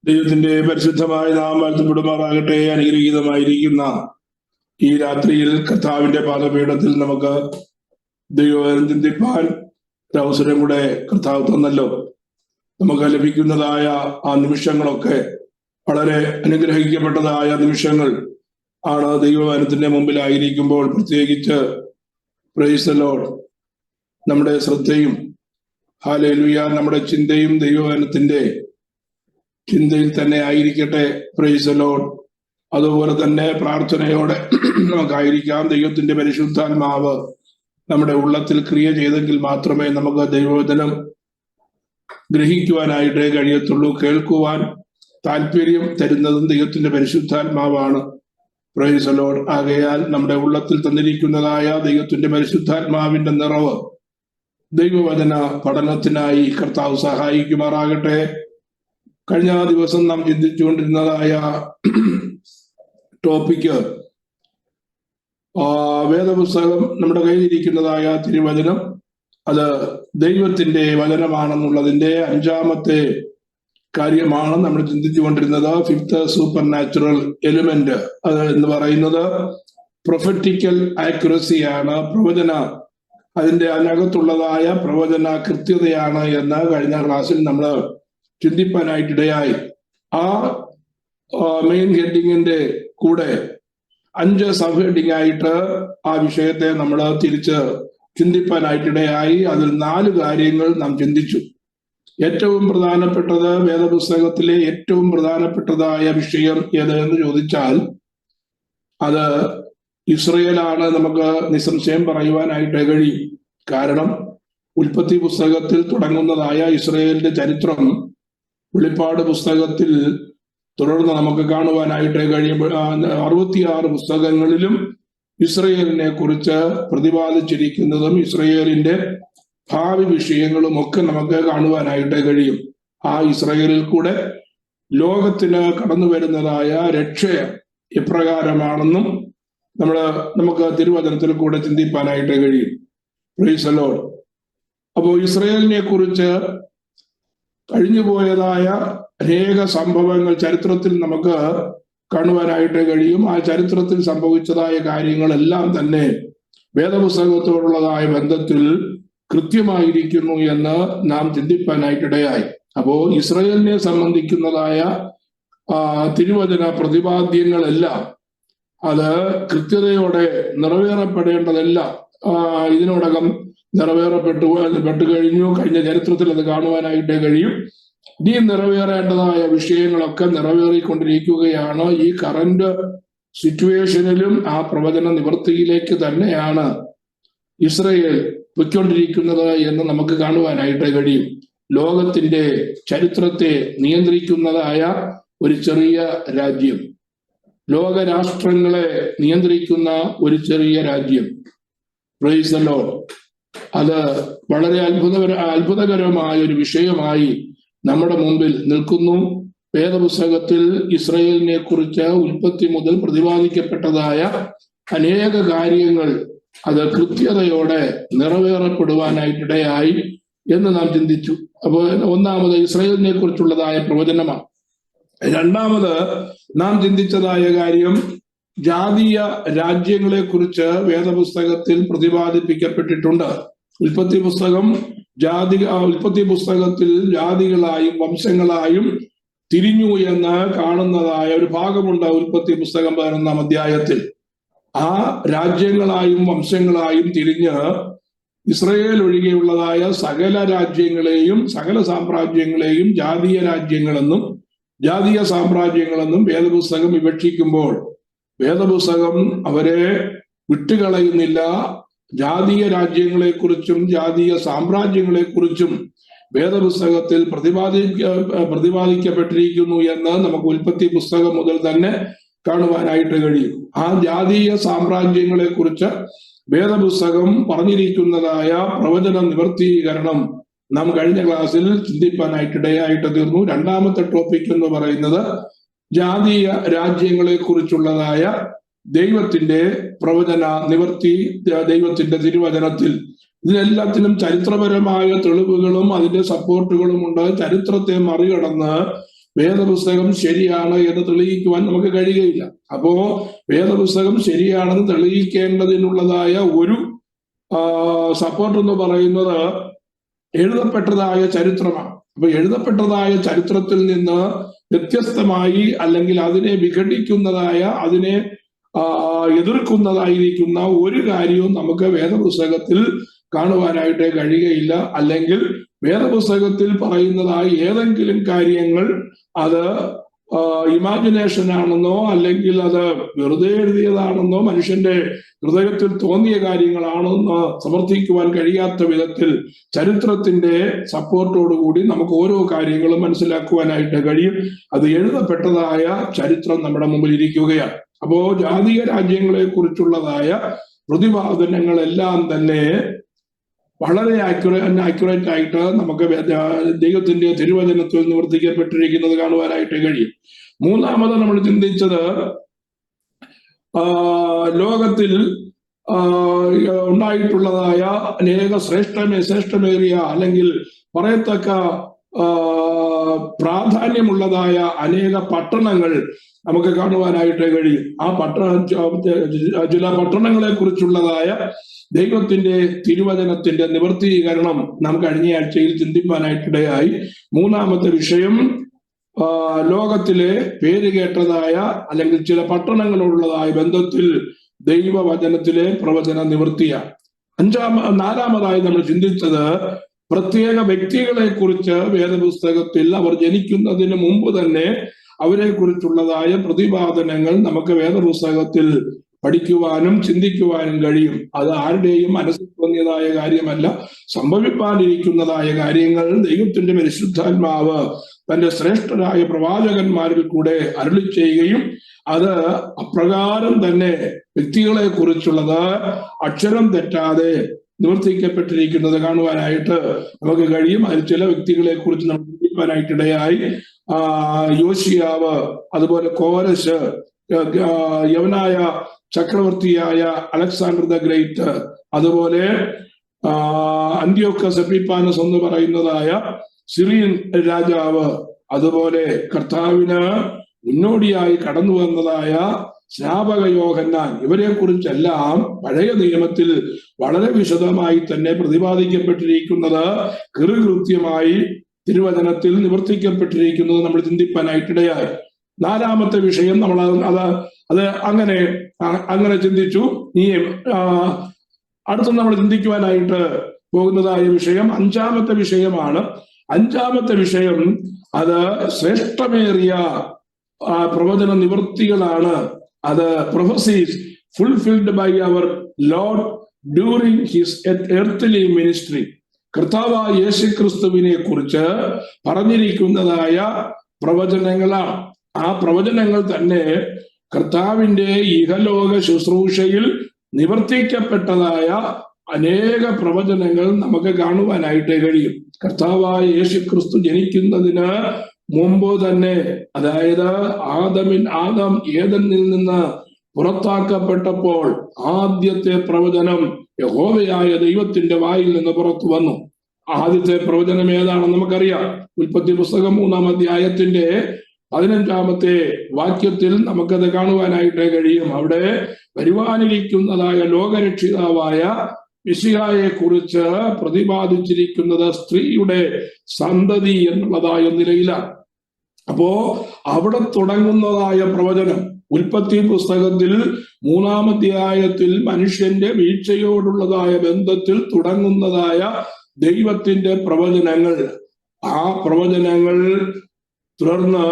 ദൈവത്തിന്റെ പരിശുദ്ധമായ നാമം വാഴ്ത്തപ്പെടുമാറാകട്ടെ. അനുഗ്രഹീതമായിരിക്കുന്ന ഈ രാത്രിയിൽ കർത്താവിന്റെ പാദപീഠത്തിൽ നമുക്ക് ദൈവവചനം ചിന്തിപ്പാൻ ഒരു അവസരം കൂടെ കർത്താവ് തന്നല്ലോ. നമുക്ക് ലഭിക്കുന്നതായ ആ നിമിഷങ്ങളൊക്കെ വളരെ അനുഗ്രഹിക്കപ്പെട്ടതായ നിമിഷങ്ങൾ ആണ്. ദൈവവചനത്തിന്റെ മുമ്പിലായിരിക്കുമ്പോൾ പ്രത്യേകിച്ച് പ്രൈസ് ദി ലോർഡ് നമ്മുടെ ശ്രദ്ധയും ഹല്ലേലൂയ നമ്മുടെ ചിന്തയും ദൈവവചനത്തിന്റെ ചിന്തയിൽ തന്നെ ആയിരിക്കട്ടെ. Price the Lord. അതുപോലെ തന്നെ പ്രാർത്ഥനയോടെ നമുക്കായിരിക്കാം. ദൈവത്തിന്റെ പരിശുദ്ധാത്മാവ് നമ്മുടെ ഉള്ളത്തിൽ ക്രിയ ചെയ്തെങ്കിൽ മാത്രമേ നമുക്ക് ദൈവവചനം ഗ്രഹിക്കുവാനായിട്ട് കഴിയത്തുള്ളൂ. കേൾക്കുവാൻ താല്പര്യം തരുന്നതും ദൈവത്തിന്റെ പരിശുദ്ധാത്മാവാണ്. Price the Lord. ആകയാൽ നമ്മുടെ ഉള്ളത്തിൽ തന്നിരിക്കുന്നതായ ദൈവത്തിന്റെ പരിശുദ്ധാത്മാവിന്റെ നിറവ് ദൈവവചന പഠനത്തിനായി കർത്താവ് സഹായിക്കുമാറാകട്ടെ. കഴിഞ്ഞ ദിവസം നാം ചിന്തിച്ചുകൊണ്ടിരുന്നതായ ടോപ്പിക്ക് വേദപുസ്തകം, നമ്മുടെ കയ്യിലിരിക്കുന്നതായ തിരുവചനം അത് ദൈവത്തിന്റെ വചനമാണെന്നുള്ളതിന്റെ 5ാമത്തെ കാര്യമാണ് നമ്മൾ ചിന്തിച്ചുകൊണ്ടിരുന്നത്. 5th സൂപ്പർ നാച്ചുറൽ എലിമെന്റ് അത് എന്ന് പറയുന്നത് പ്രൊഫറ്റിക്കൽ ആക്യുറസിയാണ്. അതിന്റെ അതിനകത്തുള്ളതായ പ്രവചന കൃത്യതയാണ് എന്ന് കഴിഞ്ഞ ക്ലാസ്സിൽ നമ്മൾ ചിന്തിപ്പാനായിട്ടിടയായി. ആ മെയിൻ ഹെഡിങ്ങിന്റെ കൂടെ 5 സബ് ഹെഡിങ് ആയിട്ട് ആ വിഷയത്തെ നമ്മൾ തിരിച്ച് ചിന്തിപ്പാനായിട്ടിടയായി. അതിൽ 4 കാര്യങ്ങൾ നാം ചിന്തിച്ചു. ഏറ്റവും പ്രധാനപ്പെട്ടത്, വേദപുസ്തകത്തിലെ ഏറ്റവും പ്രധാനപ്പെട്ടതായ വിഷയം ഏതെന്ന് ചോദിച്ചാൽ അത് ഇസ്രയേലാണ്. നമുക്ക് നിസ്സംശയം പറയുവാനായിട്ട് കഴിയും. കാരണം ഉൽപ്പത്തി പുസ്തകത്തിൽ തുടങ്ങുന്നതായ ഇസ്രയേലിന്റെ ചരിത്രം വെളിപ്പാട് പുസ്തകത്തിൽ തുടർന്ന് നമുക്ക് കാണുവാനായിട്ട് കഴിയുമ്പോൾ 66 പുസ്തകങ്ങളിലും ഇസ്രയേലിനെ കുറിച്ച് പ്രതിപാദിച്ചിരിക്കുന്നതും ഇസ്രയേലിന്റെ ഭാവി വിഷയങ്ങളും ഒക്കെ നമുക്ക് കാണുവാനായിട്ട് കഴിയും. ആ ഇസ്രയേലിൽ കൂടെ ലോകത്തിന് കടന്നു വരുന്നതായ രക്ഷ എപ്രകാരമാണെന്നും നമുക്ക് തിരുവചനത്തിൽ കൂടെ ചിന്തിപ്പാനായിട്ട് കഴിയും. Price the Lord. അപ്പോൾ ഇസ്രയേലിനെ കുറിച്ച് കഴിഞ്ഞുപോയതായ അനേക സംഭവങ്ങൾ ചരിത്രത്തിൽ നമുക്ക് കാണുവാനായിട്ട് കഴിയും. ആ ചരിത്രത്തിൽ സംഭവിച്ചതായ കാര്യങ്ങളെല്ലാം തന്നെ വേദപുസ്തകത്തോടുള്ളതായ ബന്ധത്തിൽ കൃത്യമായിരിക്കുന്നു എന്ന് നാം ചിന്തിപ്പാനായിട്ടിടയായി. അപ്പോ ഇസ്രയേലിനെ സംബന്ധിക്കുന്നതായ തിരുവചന പ്രതിപാദ്യങ്ങളെല്ലാം അത് കൃത്യതയോടെ നിറവേറപ്പെടേണ്ടതെല്ലാം ഇതിനോടകം നിറവേറപ്പെട്ടു കഴിഞ്ഞു. കഴിഞ്ഞ ചരിത്രത്തിൽ അത് കാണുവാനായിട്ട് കഴിയും. ഇനി നിറവേറേണ്ടതായ വിഷയങ്ങളൊക്കെ നിറവേറിക്കൊണ്ടിരിക്കുകയാണ്. ഈ കറന്റ് സിറ്റുവേഷനിലും ആ പ്രവചന നിവൃത്തിയിലേക്ക് തന്നെയാണ് ഇസ്രയേൽ പൊയ്ക്കൊണ്ടിരിക്കുന്നത് എന്ന് നമുക്ക് കാണുവാനായിട്ട് കഴിയും. ലോകത്തിന്റെ ചരിത്രത്തെ നിയന്ത്രിക്കുന്നതായ ഒരു ചെറിയ രാജ്യം, ലോകരാഷ്ട്രങ്ങളെ നിയന്ത്രിക്കുന്ന ഒരു രാജ്യം, പ്രൈസ് ദി ലോർഡ്. അത് വളരെ അത്ഭുതകരമായ ഒരു വിഷയമായി നമ്മുടെ മുമ്പിൽ നിൽക്കുന്നു. വേദപുസ്തകത്തിൽ ഇസ്രയേലിനെ കുറിച്ച് ഉൽപ്പത്തി മുതൽ പ്രതിപാദിക്കപ്പെട്ടതായ അനേക കാര്യങ്ങൾ അത് കൃത്യതയോടെ നിറവേറപ്പെടുവാനായിട്ടിടയായി എന്ന് നാം ചിന്തിച്ചു. അപ്പോൾ ഒന്നാമത് ഇസ്രയേലിനെ കുറിച്ചുള്ളതായ പ്രവചനമാണ്. രണ്ടാമത് നാം ചിന്തിച്ചതായ കാര്യം ജാതീയ രാജ്യങ്ങളെ കുറിച്ച് വേദപുസ്തകത്തിൽ പ്രതിപാദിപ്പിക്കപ്പെട്ടിട്ടുണ്ട്. ഉൽപ്പത്തി പുസ്തകത്തിൽ ജാതികളായും വംശങ്ങളായും തിരിഞ്ഞു എന്ന് കാണുന്നതായ ഒരു ഭാഗമുണ്ട്. ഉൽപ്പത്തി പുസ്തകം 11ാം അധ്യായത്തിൽ ആ രാജ്യങ്ങളായും വംശങ്ങളായും തിരിഞ്ഞ് ഇസ്രയേൽ ഒഴികെയുള്ളതായ സകല രാജ്യങ്ങളെയും സകല സാമ്രാജ്യങ്ങളെയും ജാതീയ സാമ്രാജ്യങ്ങളെന്നും വേദപുസ്തകം വിവക്ഷിക്കുമ്പോൾ വേദപുസ്തകം അവരെ വിട്ടുകളയുന്നില്ല. ജാതീയ രാജ്യങ്ങളെക്കുറിച്ചും ജാതീയ സാമ്രാജ്യങ്ങളെക്കുറിച്ചും വേദപുസ്തകത്തിൽ പ്രതിപാദിക്കപ്പെട്ടിരിക്കുന്നു എന്ന് നമുക്ക് ഉൽപ്പത്തി പുസ്തകം മുതൽ തന്നെ കാണുവാനായിട്ട് കഴിയും. ആ ജാതീയ സാമ്രാജ്യങ്ങളെ കുറിച്ച് വേദപുസ്തകം പറഞ്ഞിരിക്കുന്നതായ പ്രവചന നിവർത്തീകരണം നാം കഴിഞ്ഞ ക്ലാസ്സിൽ ചിന്തിപ്പാനായിട്ടിടയായിട്ട് തീർന്നു. രണ്ടാമത്തെ ടോപ്പിക് എന്ന് പറയുന്നത് ജാതീയ രാജ്യങ്ങളെ കുറിച്ചുള്ളതായ ദൈവത്തിന്റെ പ്രവചന നിവർത്തി, ദൈവത്തിന്റെ തിരുവചനത്തിൽ ഇതിനെല്ലാത്തിനും ചരിത്രപരമായ തെളിവുകളും അതിന്റെ സപ്പോർട്ടുകളും ഉണ്ട്. ചരിത്രത്തെ മറികടന്ന് വേദപുസ്തകം ശരിയാണ് എന്ന് തെളിയിക്കുവാൻ നമുക്ക് കഴിയുകയില്ല. അപ്പോ വേദപുസ്തകം ശരിയാണെന്ന് തെളിയിക്കേണ്ടതിനുള്ളതായ ഒരു സപ്പോർട്ട് എന്ന് പറയുന്നത് എഴുതപ്പെട്ടതായ ചരിത്രമാണ്. അപ്പൊ എഴുതപ്പെട്ടതായ ചരിത്രത്തിൽ നിന്ന് വ്യത്യസ്തമായി അല്ലെങ്കിൽ അതിനെ വിഘടിക്കുന്നതായ, അതിനെ എതിർക്കുന്നതായിരിക്കുന്ന ഒരു കാര്യവും നമുക്ക് വേദപുസ്തകത്തിൽ കാണുവാനായിട്ട് കഴിയുകയില്ല. അല്ലെങ്കിൽ വേദപുസ്തകത്തിൽ പറയുന്നതായ ഏതെങ്കിലും കാര്യങ്ങൾ അത് ഇമാജിനേഷൻ ആണെന്നോ അല്ലെങ്കിൽ അത് വെറുതെ എഴുതിയതാണെന്നോ മനുഷ്യന്റെ ഹൃദയത്തിൽ തോന്നിയ കാര്യങ്ങളാണെന്ന് സമർത്ഥിക്കുവാൻ കഴിയാത്ത വിധത്തിൽ ചരിത്രത്തിന്റെ സപ്പോർട്ടോടുകൂടി നമുക്ക് ഓരോ കാര്യങ്ങളും മനസ്സിലാക്കുവാനായിട്ട് കഴിയും. അത് എഴുതപ്പെട്ടതായ ചരിത്രം നമ്മുടെ മുമ്പിൽ ഇരിക്കുകയാണ്. അപ്പോ ജാതീയ രാജ്യങ്ങളെ കുറിച്ചുള്ളതായ പ്രതിപാദനങ്ങളെല്ലാം തന്നെ വളരെ ആക്യുറേറ്റ് ആയിട്ട് നമുക്ക് ദൈവത്തിന്റെ തിരുവചനത്തിൽ നിവർത്തിക്കപ്പെട്ടിരിക്കുന്നത് കാണുവാനായിട്ട് കഴിയും. മൂന്നാമത് നമ്മൾ ചിന്തിച്ചത് ലോകത്തിൽ ഉണ്ടായിട്ടുള്ളതായ അനേക ശ്രേഷ്ഠമേറിയ അല്ലെങ്കിൽ പറയത്തക്ക പ്രാധാന്യമുള്ളതായ അനേക പട്ടണങ്ങൾ നമുക്ക് കാണുവാനായിട്ട് കഴിയും. ആ ചില പട്ടണങ്ങളെ കുറിച്ചുള്ളതായ ദൈവത്തിന്റെ തിരുവചനത്തിന്റെ നിവർത്തീകരണം നാം കഴിഞ്ഞ ആഴ്ചയിൽ ചിന്തിപ്പാനായിട്ടിടയായി. മൂന്നാമത്തെ വിഷയം ലോകത്തിലെ പേര് കേട്ടതായ അല്ലെങ്കിൽ ചില പട്ടണങ്ങളോടുള്ളതായ ബന്ധത്തിൽ ദൈവവചനത്തിലെ പ്രവചന നിവൃത്തിയാണ്. നാലാമതായി നമ്മൾ ചിന്തിച്ചത് പ്രത്യേക വ്യക്തികളെ കുറിച്ച് വേദപുസ്തകത്തിൽ അവർ ജനിക്കുന്നതിന് മുമ്പ് തന്നെ അവരെ കുറിച്ചുള്ളതായ പ്രതിപാദനങ്ങൾ നമുക്ക് വേദപുസ്തകത്തിൽ പഠിക്കുവാനും ചിന്തിക്കുവാനും കഴിയും. അത് ആരുടെയും മനസ്സിൽ തോന്നിയതായ കാര്യമല്ല, സംഭവിപ്പാനിരിക്കുന്നതായ കാര്യങ്ങൾ ദൈവത്തിന്റെ പരിശുദ്ധാത്മാവ് തന്റെ ശ്രേഷ്ഠരായ പ്രവാചകന്മാരിൽ കൂടെ അരുളി ചെയ്യുകയും അത് അപ്രകാരം തന്നെ വ്യക്തികളെ കുറിച്ചുള്ളത് അക്ഷരം തെറ്റാതെ നിവർത്തിക്കപ്പെട്ടിരിക്കുന്നത് കാണുവാനായിട്ട് നമുക്ക് കഴിയും. അതിൽ ചില വ്യക്തികളെ കുറിച്ച് നമ്മൾ ചിന്തിക്കാനായിട്ടിടയായി. യോശിയാവ്, അതുപോലെ കോരശ്, യവനായ ചക്രവർത്തിയായ അലക്സാണ്ടർ ദ ഗ്രേറ്റ്, അതുപോലെ അന്ത്യോക്കസ് എപ്പിഫാനസ് എന്ന് പറയുന്നതായ സിറിയൻ രാജാവ്, അതുപോലെ കർത്താവിന് മുന്നോടിയായി കടന്നു വന്നതായ സ്നാപക യോഹന്നാൻ, ഇവരെ കുറിച്ചെല്ലാം പഴയ നിയമത്തിൽ വളരെ വിശദമായി തന്നെ പ്രതിപാദിക്കപ്പെട്ടിരിക്കുന്നത് കൃത്യമായി തിരുവചനത്തിൽ നിവർത്തിക്കപ്പെട്ടിരിക്കുന്നത് നമ്മൾ ചിന്തിപ്പാനായിട്ടിടയായി. നാലാമത്തെ വിഷയം നമ്മൾ അത് അങ്ങനെ ചിന്തിച്ചു. ഈ അടുത്ത നമ്മൾ ചിന്തിക്കുവാനായിട്ട് പോകുന്നതായ വിഷയം അഞ്ചാമത്തെ വിഷയമാണ്. അഞ്ചാമത്തെ വിഷയം അത് ശ്രേഷ്ഠമേറിയ പ്രവചന നിവൃത്തികളാണ്. അത് prophecies fulfilled by our lord during his earthly ministry. കർത്താവായ യേശുക്രിസ്തുവിനെ കുറിച്ച് പറഞ്ഞിരിക്കുന്നതായ പ്രവചനങ്ങളാണ്. ആ പ്രവചനങ്ങൾ തന്നെ കർത്താവിന്റെ ഇഹലോക ശുശ്രൂഷയിൽ നിവർത്തിക്കപ്പെട്ടതായ അനേക പ്രവചനങ്ങൾ നമുക്ക് കാണുവാനായിട്ട് കഴിയും. കർത്താവായ യേശുക്രിസ്തു ജനിക്കുന്നതിന് മുമ്പ് തന്നെ, അതായത് ആദം ഏദനിൽ നിന്ന് പുറത്താക്കപ്പെട്ടപ്പോൾ ആദ്യത്തെ പ്രവചനം യഹോവയായ ദൈവത്തിന്റെ വായിൽ നിന്ന് പുറത്തു വന്നു. ആദ്യത്തെ പ്രവചനം ഏതാണെന്ന് നമുക്കറിയാം. ഉൽപ്പത്തി പുസ്തകം 3-ാം അധ്യായത്തിന്റെ 15-ാമത്തെ വാക്യത്തിൽ നമുക്കത് കാണുവാനായിട്ട് കഴിയും. അവിടെ വരുവാനിരിക്കുന്നതായ ലോകരക്ഷിതാവായ മിശിഹായെ കുറിച്ച് പ്രതിപാദിച്ചിരിക്കുന്നത് സ്ത്രീയുടെ സന്തതി എന്നുള്ളതായ നിലയിലാണ്. അപ്പോ അവിടെ തുടങ്ങുന്നതായ പ്രവചനം ഉൽപ്പത്തി പുസ്തകത്തിൽ 3-ാം അധ്യായത്തിൽ മനുഷ്യന്റെ വീഴ്ചയോടുള്ളതായ ബന്ധത്തിൽ തുടങ്ങുന്നതായ ദൈവത്തിന്റെ പ്രവചനങ്ങൾ, ആ പ്രവചനങ്ങൾ തുടർന്ന്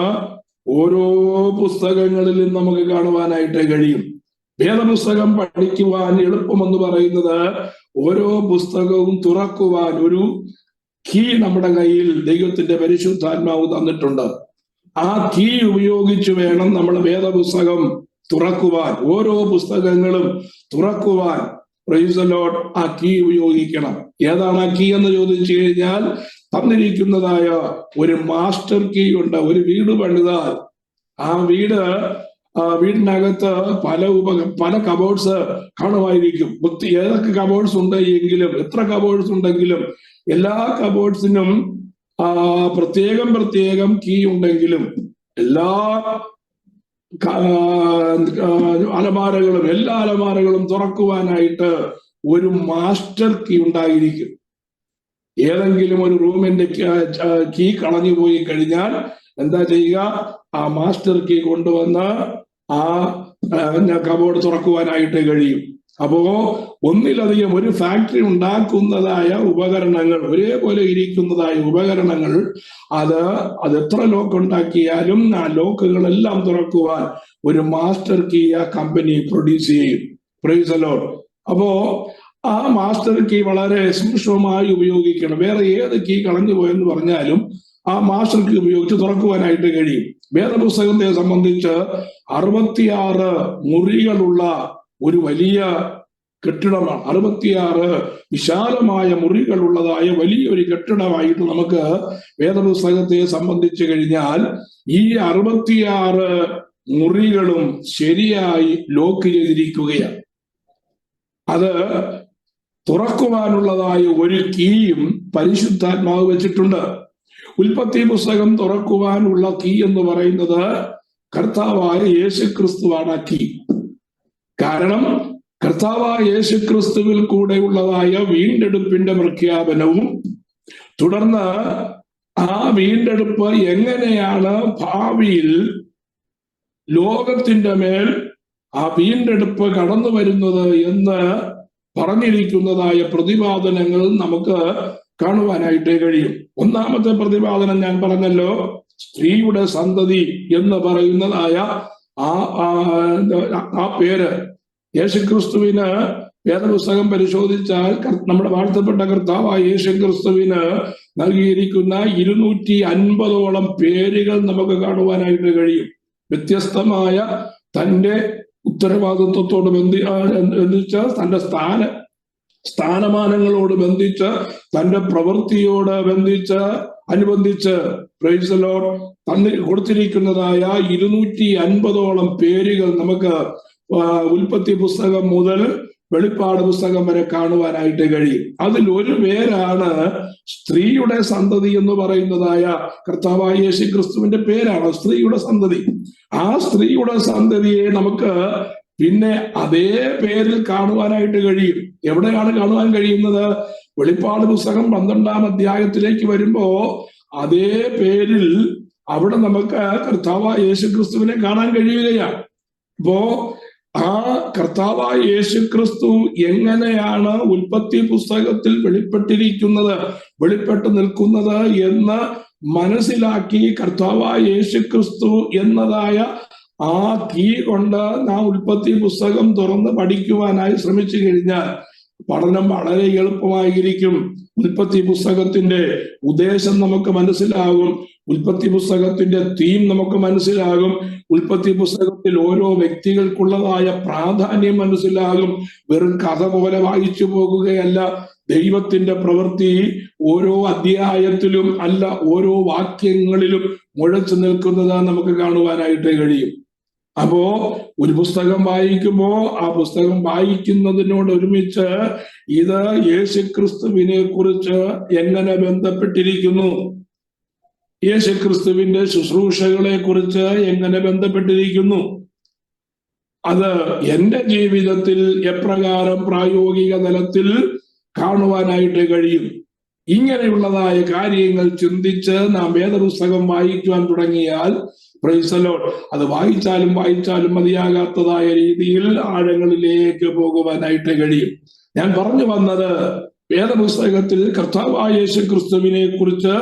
ഓരോ പുസ്തകങ്ങളിലും നമുക്ക് കാണുവാനായിട്ട് കഴിയും. വേദപുസ്തകം പഠിക്കുവാൻ എളുപ്പമെന്ന് പറയുന്നത് ഓരോ പുസ്തകവും തുറക്കുവാൻ ഒരു കീ നമ്മുടെ കയ്യിൽ ദൈവത്തിന്റെ പരിശുദ്ധാത്മാവ് തന്നിട്ടുണ്ട്. ആ കീ ഉപയോഗിച്ച് വേണം നമ്മൾ വേദപുസ്തകം തുറക്കുവാൻ, ഓരോ പുസ്തകങ്ങളും തുറക്കുവാൻ. Praise the Lord. ആ കീ ഉപയോഗിക്കണം. ഏതാണ് ആ കീ എന്ന് ചോദിച്ചു കഴിഞ്ഞാൽ തന്നിരിക്കുന്നതായ ഒരു മാസ്റ്റർ കീ ഉണ്ട്. ഒരു വീട് പണിതാൽ ആ വീടിനകത്ത് പല കബോർഡ്സ് കാണുമായിരിക്കും. ഏതൊക്കെ കബോർഡ്സ് ഉണ്ട് എങ്കിലും, എത്ര കബോർഡ്സ് ഉണ്ടെങ്കിലും എല്ലാ കബോർഡ്സിനും പ്രത്യേകം കീ ഉണ്ടെങ്കിലും എല്ലാ എല്ലാ അലമാരകളും തുറക്കുവാനായിട്ട് ഒരു മാസ്റ്റർ കീ ഉണ്ടായിരിക്കും. ഏതെങ്കിലും ഒരു റൂമിന്റെ കീ കളഞ്ഞു പോയി കഴിഞ്ഞാൽ എന്താ ചെയ്യുക? ആ മാസ്റ്റർ കീ കൊണ്ടുവന്ന് ആ കബോർഡ് തുറക്കുവാനായിട്ട് കഴിയും. അപ്പോ ഒന്നിലധികം ഒരു ഫാക്ടറി ഉണ്ടാക്കുന്നതായ ഉപകരണങ്ങൾ, ഒരേപോലെ ഇരിക്കുന്നതായ ഉപകരണങ്ങൾ, അത് എത്ര ലോക്ക് ഉണ്ടാക്കിയാലും ആ ലോക്കുകളെല്ലാം തുറക്കുവാൻ ഒരു മാസ്റ്റർ കീ ആ കമ്പനി പ്രൊഡ്യൂസ് ചെയ്യും. Price the Lord. അപ്പോ ആ മാസ്റ്റർ കീ വളരെ സൂക്ഷ്മമായി ഉപയോഗിക്കണം. വേറെ ഏത് കീ കളഞ്ഞു പോയെന്ന് പറഞ്ഞാലും ആ മാസ്റ്റർ കീ ഉപയോഗിച്ച് തുറക്കുവാനായിട്ട് കഴിയും. വേദപുസ്തകത്തെ സംബന്ധിച്ച് 66 മുറികളുള്ള ഒരു വലിയ കെട്ടിടമാണ്. 66 വിശാലമായ മുറികളുള്ളതായ വലിയൊരു കെട്ടിടമായിട്ട് നമുക്ക് വേദപുസ്തകത്തെ സംബന്ധിച്ചു കഴിഞ്ഞാൽ ഈ 66 മുറികളും ശരിയായി ലോക്ക് ചെയ്തിരിക്കുകയാണ്. അത് തുറക്കുവാനുള്ളതായ ഒരു കീയും പരിശുദ്ധാത്മാവ് വെച്ചിട്ടുണ്ട്. ഉൽപ്പത്തി പുസ്തകം തുറക്കുവാനുള്ള കീ എന്ന് പറയുന്നത് കർത്താവായ യേശുക്രിസ്തുവാണ് ആ കീ. കാരണം കർത്താവായ യേശുക്രിസ്തുവിൽ കൂടെയുള്ളതായ വീണ്ടെടുപ്പിന്റെ പ്രഖ്യാപനവും തുടർന്ന് ആ വീണ്ടെടുപ്പ് എങ്ങനെയാണ് ഭാവിയിൽ ലോകത്തിന്റെ മേൽ ആ വീണ്ടെടുപ്പ് കടന്നു വരുന്നത് എന്ന് പറഞ്ഞിരിക്കുന്നതായ പ്രതിപാദനങ്ങൾ നമുക്ക് കാണുവാനായിട്ട് കഴിയും. ഒന്നാമത്തെ പ്രതിപാദനം ഞാൻ പറഞ്ഞല്ലോ, സ്ത്രീയുടെ സന്തതി എന്ന് പറയുന്നതായ ആ പേര് യേശുക്രിസ്തുവിന് വേദപുസ്തകം പരിശോധിച്ചാൽ നമ്മുടെ വാഴ്ത്തപ്പെട്ട കർത്താവായ യേശുക്രിസ്തുവിന് നൽകിയിരിക്കുന്ന 250ഓളം പേരുകൾ നമുക്ക് കാണുവാനായിട്ട് കഴിയും. വ്യത്യസ്തമായ തന്റെ ഉത്തരവാദിത്വത്തോട് ബന്ധിച്ച്, തന്റെ സ്ഥാനമാനങ്ങളോട് ബന്ധിച്ച്, തന്റെ പ്രവൃത്തിയോട് അനുബന്ധിച്ച് പ്രൈസ് ദി ലോർഡ് കൊടുത്തിരിക്കുന്നതായ 250ഓളം പേരുകൾ നമുക്ക് ഉൽപ്പത്തി പുസ്തകം മുതൽ വെളിപ്പാട് പുസ്തകം വരെ കാണുവാനായിട്ട് കഴിയും. അതിൽ ഒരു പേരാണ് സ്ത്രീയുടെ സന്തതി എന്ന് പറയുന്നതായ കർത്താവായ യേശുക്രിസ്തുവിന്റെ പേരാണ് സ്ത്രീയുടെ സന്തതി. ആ സ്ത്രീയുടെ സന്തതിയെ നമുക്ക് പിന്നെ അതേ പേരിൽ കാണുവാനായിട്ട് കഴിയും. എവിടെയാണ് കാണുവാൻ കഴിയുന്നത്? വെളിപ്പാട് പുസ്തകം 12-ാം അധ്യായത്തിലേക്ക് വരുമ്പോ അതേ പേരിൽ അവിടെ നമുക്ക് കർത്താവായ യേശുക്രിസ്തുവിനെ കാണാൻ കഴിയുകയാണ്. അപ്പോ ആ കർത്താവായ യേശുക്രിസ്തു എങ്ങനെയാണ് ഉൽപ്പത്തി പുസ്തകത്തിൽ വെളിപ്പെട്ട് നിൽക്കുന്നത് എന്ന് മനസ്സിലാക്കി കർത്താവായ യേശുക്രിസ്തു എന്നതായ ആ കീ കൊണ്ട് നാം ഉൽപ്പത്തി പുസ്തകം തുറന്ന് പഠിക്കുവാനായി ശ്രമിച്ചു കഴിഞ്ഞാൽ പഠനം വളരെ എളുപ്പമായിരിക്കും. ഉൽപ്പത്തി പുസ്തകത്തിന്റെ ഉദ്ദേശം നമുക്ക് മനസ്സിലാകും. ഉൽപ്പത്തി പുസ്തകത്തിന്റെ തീം നമുക്ക് മനസ്സിലാകും. ഉൽപ്പത്തി പുസ്തകത്തിൽ ഓരോ വ്യക്തികൾക്കുള്ളതായ പ്രാധാന്യം മനസ്സിലാകും. വെറും കഥ പോലെ വായിച്ചു പോകുകയല്ല, ദൈവത്തിന്റെ പ്രവൃത്തി ഓരോ അധ്യായത്തിലും അല്ല, ഓരോ വാക്യങ്ങളിലും മുഴച്ചു നിൽക്കുന്നത് നമുക്ക് കാണുവാനായിട്ട് കഴിയും. അപ്പോ ഒരു പുസ്തകം വായിക്കുമ്പോ ആ പുസ്തകം വായിക്കുന്നതിനോട് ഒരുമിച്ച് ഇത് യേശുക്രിസ്തുവിനെ കുറിച്ച് എങ്ങനെ ബന്ധപ്പെട്ടിരിക്കുന്നു, യേശുക്രിസ്തുവിന്റെ ശുശ്രൂഷകളെ കുറിച്ച് എങ്ങനെ ബന്ധപ്പെട്ടിരിക്കുന്നു, അത് എന്റെ ജീവിതത്തിൽ എപ്രകാരം പ്രായോഗിക തലത്തിൽ കാണുവാനായിട്ട് കഴിയും. ഇങ്ങനെയുള്ളതായ കാര്യങ്ങൾ ചിന്തിച്ച് നാം വേദപുസ്തകം വായിക്കുവാൻ തുടങ്ങിയാൽ പ്രൈസ് ദി ലോർഡ്, അത് വായിച്ചാലും മതിയാകാത്തതായ രീതിയിൽ ആഴങ്ങളിലേക്ക് പോകുവാനായിട്ട് കഴിയും. ഞാൻ പറഞ്ഞു വന്നത് വേദപുസ്തകത്തിൽ കർത്താവായ യേശുക്രിസ്തുവിനെ കുറിച്ച്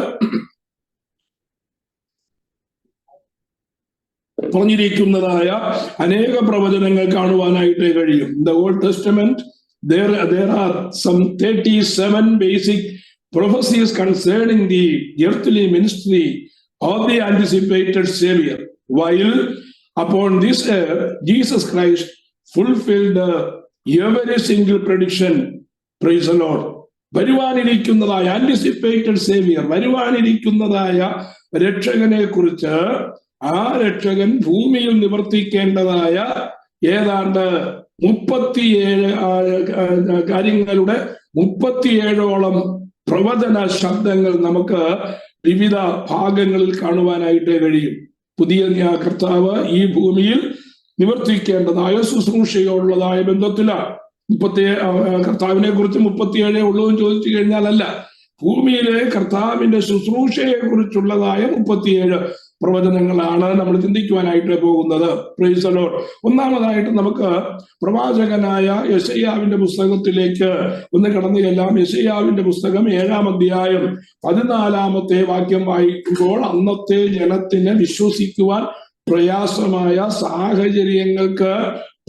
പറഞ്ഞിരിക്കുന്നതായ അനേക പ്രവചനങ്ങൾ കാണുവാനായിട്ട് കഴിയും. The old testament there are some 37 basic prophecies concerning the earthly ministry of the anticipated Savior, while upon this earth Jesus Christ fulfilled every single prediction. Praise the Lord. വരുവാനിരിക്കുന്നതായ ആന്റിസിപ്പേറ്റഡ് സേവിയർ, വരുവാനിരിക്കുന്നതായ രക്ഷകനെ കുറിച്ച്, ആ രക്ഷകൻ ഭൂമിയിൽ നിവർത്തിക്കേണ്ടതായ ഏതാണ്ട് 37 കാര്യങ്ങളുടെ 37ഓളം പ്രവചന ശബ്ദങ്ങൾ നമുക്ക് വിവിധ ഭാഗങ്ങളിൽ കാണുവാനായിട്ട് കഴിയും. പുതിയ കർത്താവ് ഈ ഭൂമിയിൽ നിവർത്തിക്കേണ്ടതായ ശുശ്രൂഷയോടുള്ളതായ ബന്ധത്തിലാണ്. കർത്താവിനെ കുറിച്ച് 37 ഉള്ളൂ എന്ന് ചോദിച്ചു കഴിഞ്ഞാലല്ല, ഭൂമിയിലെ കർത്താവിന്റെ ശുശ്രൂഷയെ കുറിച്ചുള്ളതായ 37 പ്രവചനങ്ങളാണ് നമ്മൾ ചിന്തിക്കുവാനായിട്ട് പോകുന്നത്. Price the Lord. ഒന്നാമതായിട്ട് നമുക്ക് പ്രവാചകനായ യെശയ്യാവിന്റെ പുസ്തകത്തിലേക്ക് ഒന്ന് കടന്നു ചെല്ലാം. യെശയ്യാവിന്റെ പുസ്തകം 7-ാം അധ്യായം 14-ാമത്തെ വാക്യം വായിക്കുമ്പോൾ, അന്നത്തെ ജനത്തിന് വിശ്വസിക്കുവാൻ പ്രയാസമായ സാഹചര്യങ്ങൾക്ക്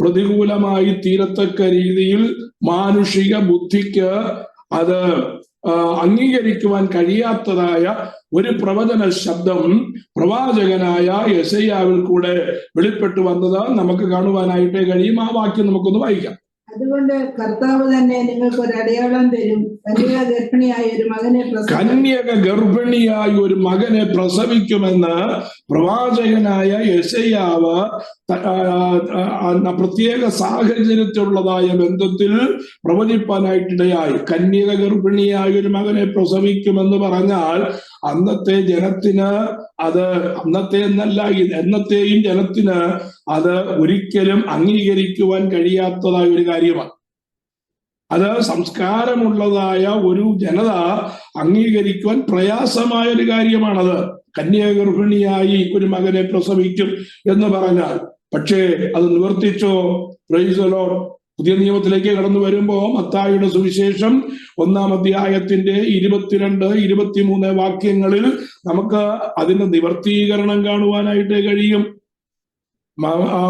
പ്രതികൂലമായി തീരത്തക്ക രീതിയിൽ മാനുഷിക ബുദ്ധിക്ക് അത് അംഗീകരിക്കുവാൻ കഴിയാത്തതായ ഒരു പ്രവചന ശബ്ദം പ്രവാചകനായ യെശയ്യാവിൽ കൂടെ വെളിപ്പെട്ടു വന്നത് നമുക്ക് കാണുവാനായിട്ട് കഴിയും. ആ വാക്യം നമുക്കൊന്ന് വായിക്കാം. അതുകൊണ്ട് കർത്താവ് തന്നെ നിങ്ങൾക്ക് ഒരു അടയാളം തരും. കന്യക ഗർഭിണിയായ ഒരു മകനെ പ്രസവിക്കുമെന്ന് പ്രവാചകനായ യെശയ്യാവ് പ്രത്യേക സാഹചര്യത്തിലുള്ളതായ ബന്ധത്തിൽ പ്രവചിപ്പാനായിട്ടിടയായി. കന്യക ഗർഭിണിയായ ഒരു മകനെ പ്രസവിക്കുമെന്ന് പറഞ്ഞാൽ അന്നത്തെ ജനത്തിന് അത്, അന്നത്തെ എന്നല്ല എന്നത്തെയും ജനത്തിന് അത് ഒരിക്കലും അംഗീകരിക്കുവാൻ കഴിയാത്തതായ ഒരു കാര്യമാണ്. അത് സംസ്കാരമുള്ളതായ ഒരു ജനത അംഗീകരിക്കുവാൻ പ്രയാസമായ ഒരു കാര്യമാണത്. കന്യക ഗർഭിണിയായി ഒരു മകനെ പ്രസവിക്കും എന്ന് പറഞ്ഞാൽ. പക്ഷേ അത് നിവർത്തിച്ചോ? Price the Lord. പുതിയ നിയമത്തിലേക്ക് കടന്നു വരുമ്പോ മത്തായിയുടെ സുവിശേഷം 1-ാം അധ്യായത്തിന്റെ 22-23 വാക്യങ്ങളിൽ നമുക്ക് അതിന്റെ നിവർത്തീകരണം കാണുവാനായിട്ട് കഴിയും.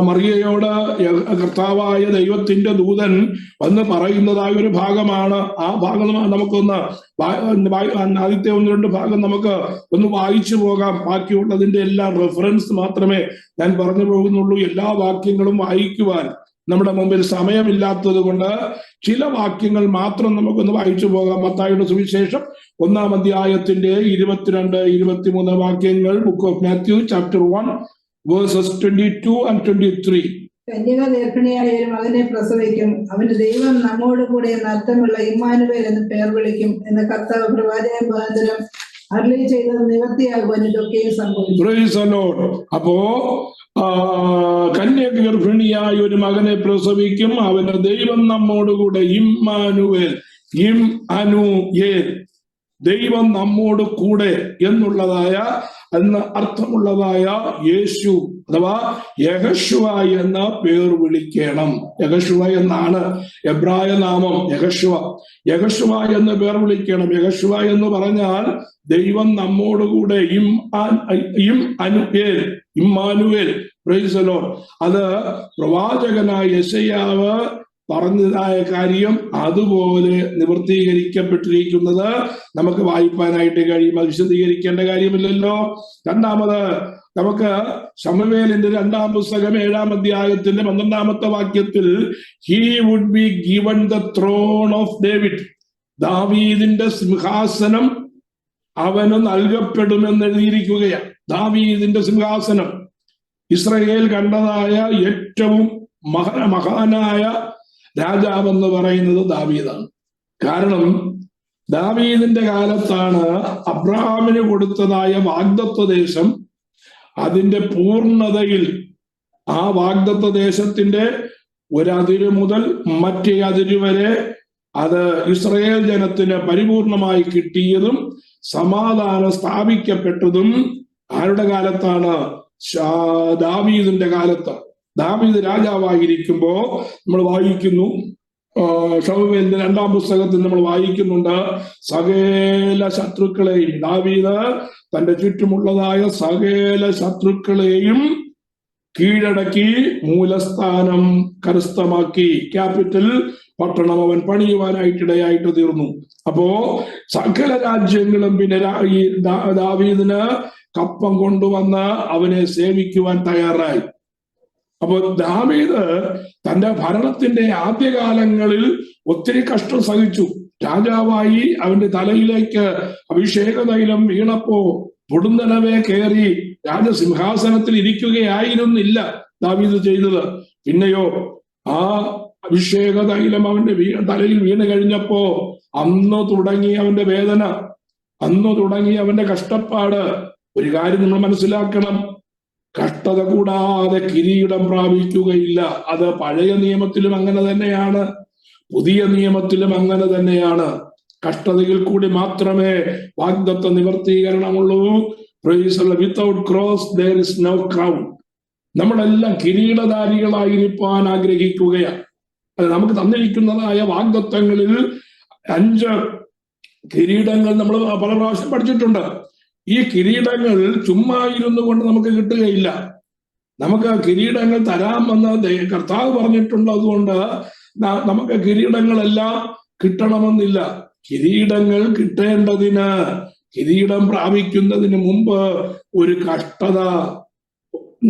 മറിയയോട് കർത്താവായ ദൈവത്തിന്റെ ദൂതൻ വന്ന് പറയുന്നതായ ഒരു ഭാഗമാണ്. ആ ഭാഗം നമുക്കൊന്ന് ആദ്യത്തെ 1-2 ഭാഗം നമുക്ക് ഒന്ന് വായിച്ചു പോകാം. ബാക്കിയുള്ളതിന്റെ എല്ലാ റെഫറൻസ് മാത്രമേ ഞാൻ പറഞ്ഞു പോകുന്നുള്ളൂ. എല്ലാ വാക്യങ്ങളും വായിക്കുവാൻ നമ്മുടെ മുമ്പിൽ സമയമില്ലാത്തത് കൊണ്ട് ചില വാക്യങ്ങൾ മാത്രം നമുക്കൊന്ന് വായിച്ചു പോകാം. മത്തായിയുടെ സുവിശേഷം 1-ാം അധ്യായത്തിന്റെ 22-23 വാക്യങ്ങൾ. Book of Matthew chapter 1 verses 22 and 23. കന്യക ഗർഭിണിയായ ഒരു മകനെ പ്രസവിക്കും, അവന് ദൈവം നമ്മോട് കൂടെ അർത്ഥമുള്ള ഇമ്മാനുവേൽ എന്ന് പേർ വിളിക്കും എന്ന് കർത്താവ് പ്രവാചകൻ മുഖാന്തരം അരുളി ചെയ്തത് നിവൃത്തിയാകുവാൻ ഇതൊക്കെയും സംഭവിക്കും. അപ്പോ കന്യക ഗർഭിണിയായ ഒരു മകനെ പ്രസവിക്കും, അവന് ദൈവം നമ്മോടുകൂടെ ഇമ്മാനുവേൽ, ദൈവം നമ്മോട് കൂടെ എന്നുള്ളതായ എന്ന അർത്ഥമുള്ളതായ യേശു അഥവാ യഹോശുവ എന്ന പേർ വിളിക്കണം. യഹോശുവ എന്നാണ് എബ്രായ നാമം. യഹോശുവ എന്ന് പേർ വിളിക്കണം. യഹോശുവ എന്ന് പറഞ്ഞാൽ ദൈവം നമ്മോടുകൂടെ, ഇമ്മാനുവേൽ. Praise the Lord. അത് പ്രവാചകനായ യെശയ്യാവ് പറഞ്ഞതായ കാര്യം അതുപോലെ നിവൃത്തീകരിക്കപ്പെട്ടിരിക്കുന്നത് നമുക്ക് വായിപ്പാനായിട്ട് കഴിയും. അത് വിശദീകരിക്കേണ്ട കാര്യമില്ലല്ലോ. രണ്ടാമത് നമുക്ക് ശമൂവേലിന്റെ 2-ാം പുസ്തകം 7-ാം അധ്യായത്തിന്റെ 12-ാമത്തെ വാക്യത്തിൽ he would be given the throne of David, ദാവീദിന്റെ സിംഹാസനം അവന് നൽകപ്പെടുമെന്ന് എഴുതിയിരിക്കുകയാണ്. ദാവീദിന്റെ സിംഹാസനം ഇസ്രായേൽ കണ്ടതായ ഏറ്റവും മഹാനായ രാജാവെന്ന് പറയുന്നത് ദാവീദാണ്. കാരണം ദാവീദിന്റെ കാലത്താണ് അബ്രഹാമിന് കൊടുത്തതായ വാഗ്ദത്ത ദേശം അതിന്റെ പൂർണ്ണതയിൽ, ആ വാഗ്ദത്ത ദേശത്തിന്റെ ഒരതിര് മുതൽ മറ്റേ അതിര് വരെ അത് ഇസ്രായേൽ ജനത്തിന് പരിപൂർണമായി കിട്ടിയതും സമാധാനം സ്ഥാപിക്കപ്പെട്ടതും ആരുടെ കാലത്താണ്? ദാവീദിന്റെ കാലത്ത്. ദാവീദ് രാജാവായിരിക്കുമ്പോ നമ്മൾ വായിക്കുന്നു, ശമൂവേലിന്റെ 2-ാം പുസ്തകത്തിൽ നമ്മൾ വായിക്കുന്നുണ്ട്, സകല ശത്രുക്കളെയും ദാവീദ് തന്റെ ചുറ്റുമുള്ളതായ സകല ശത്രുക്കളെയും കീഴടക്കി മൂലസ്ഥാനം കരസ്ഥമാക്കി, ക്യാപിറ്റൽ പട്ടണം അവൻ പണിയുവാനായിട്ടിടയായിട്ട് തീർന്നു. അപ്പോ സകല രാജ്യങ്ങളും പിന്നെ ഈ ദാവീദിന് കപ്പം കൊണ്ടുവന്ന് അവനെ സേവിക്കുവാൻ തയ്യാറായി. അപ്പോ ദാവീദ് തന്റെ ഭരണത്തിന്റെ ആദ്യകാലങ്ങളിൽ ഒത്തിരി കഷ്ടം സഹിച്ചു. രാജാവായി അവന്റെ തലയിലേക്ക് അഭിഷേക തൈലം വീണപ്പോ പൊടുന്നനവേ കയറി രാജസിംഹാസനത്തിൽ ഇരിക്കുകയായിരുന്നില്ല ദാവീദ് ചെയ്തത്. പിന്നെയോ ആ അഭിഷേക തൈലം അവന്റെ തലയിൽ വീണ് കഴിഞ്ഞപ്പോ അന്ന് തുടങ്ങി അവന്റെ വേദന. അന്ന് തുടങ്ങി അവന്റെ കഷ്ടപ്പാട്. ഒരു കാര്യം നിങ്ങൾ മനസ്സിലാക്കണം, കഷ്ടത കൂടാതെ കിരീടം പ്രാപിക്കുകയില്ല. അത് പഴയ നിയമത്തിലും അങ്ങനെ തന്നെയാണ്, പുതിയ നിയമത്തിലും അങ്ങനെ തന്നെയാണ്. കഷ്ടതയിൽ കൂടി മാത്രമേ വാഗ്ദത്ത നിവർത്തീകരണമുള്ളൂ. Without cross there is no crown. നമ്മളെല്ലാം കിരീടധാരികളായിരിക്കാൻ ആഗ്രഹിക്കുകയാണ്. അത് നമുക്ക് തന്നിരിക്കുന്നതായ വാഗ്ദത്തങ്ങളിൽ 5 കിരീടങ്ങൾ നമ്മൾ പല പ്രാവശ്യം പഠിച്ചിട്ടുണ്ട്. ഈ കിരീടങ്ങൾ ചുമ്മാ ഇരുന്നു കൊണ്ട് നമുക്ക് കിട്ടുകയില്ല. നമുക്ക് കിരീടങ്ങൾ തരാമെന്ന് കർത്താവ് പറഞ്ഞിട്ടുള്ളത് കൊണ്ട് നമുക്ക് കിരീടങ്ങളെല്ലാം കിട്ടണമെന്നില്ല. കിരീടങ്ങൾ കിട്ടേണ്ടതിന്, കിരീടം പ്രാപിക്കുന്നതിന് മുമ്പ് ഒരു കഷ്ടത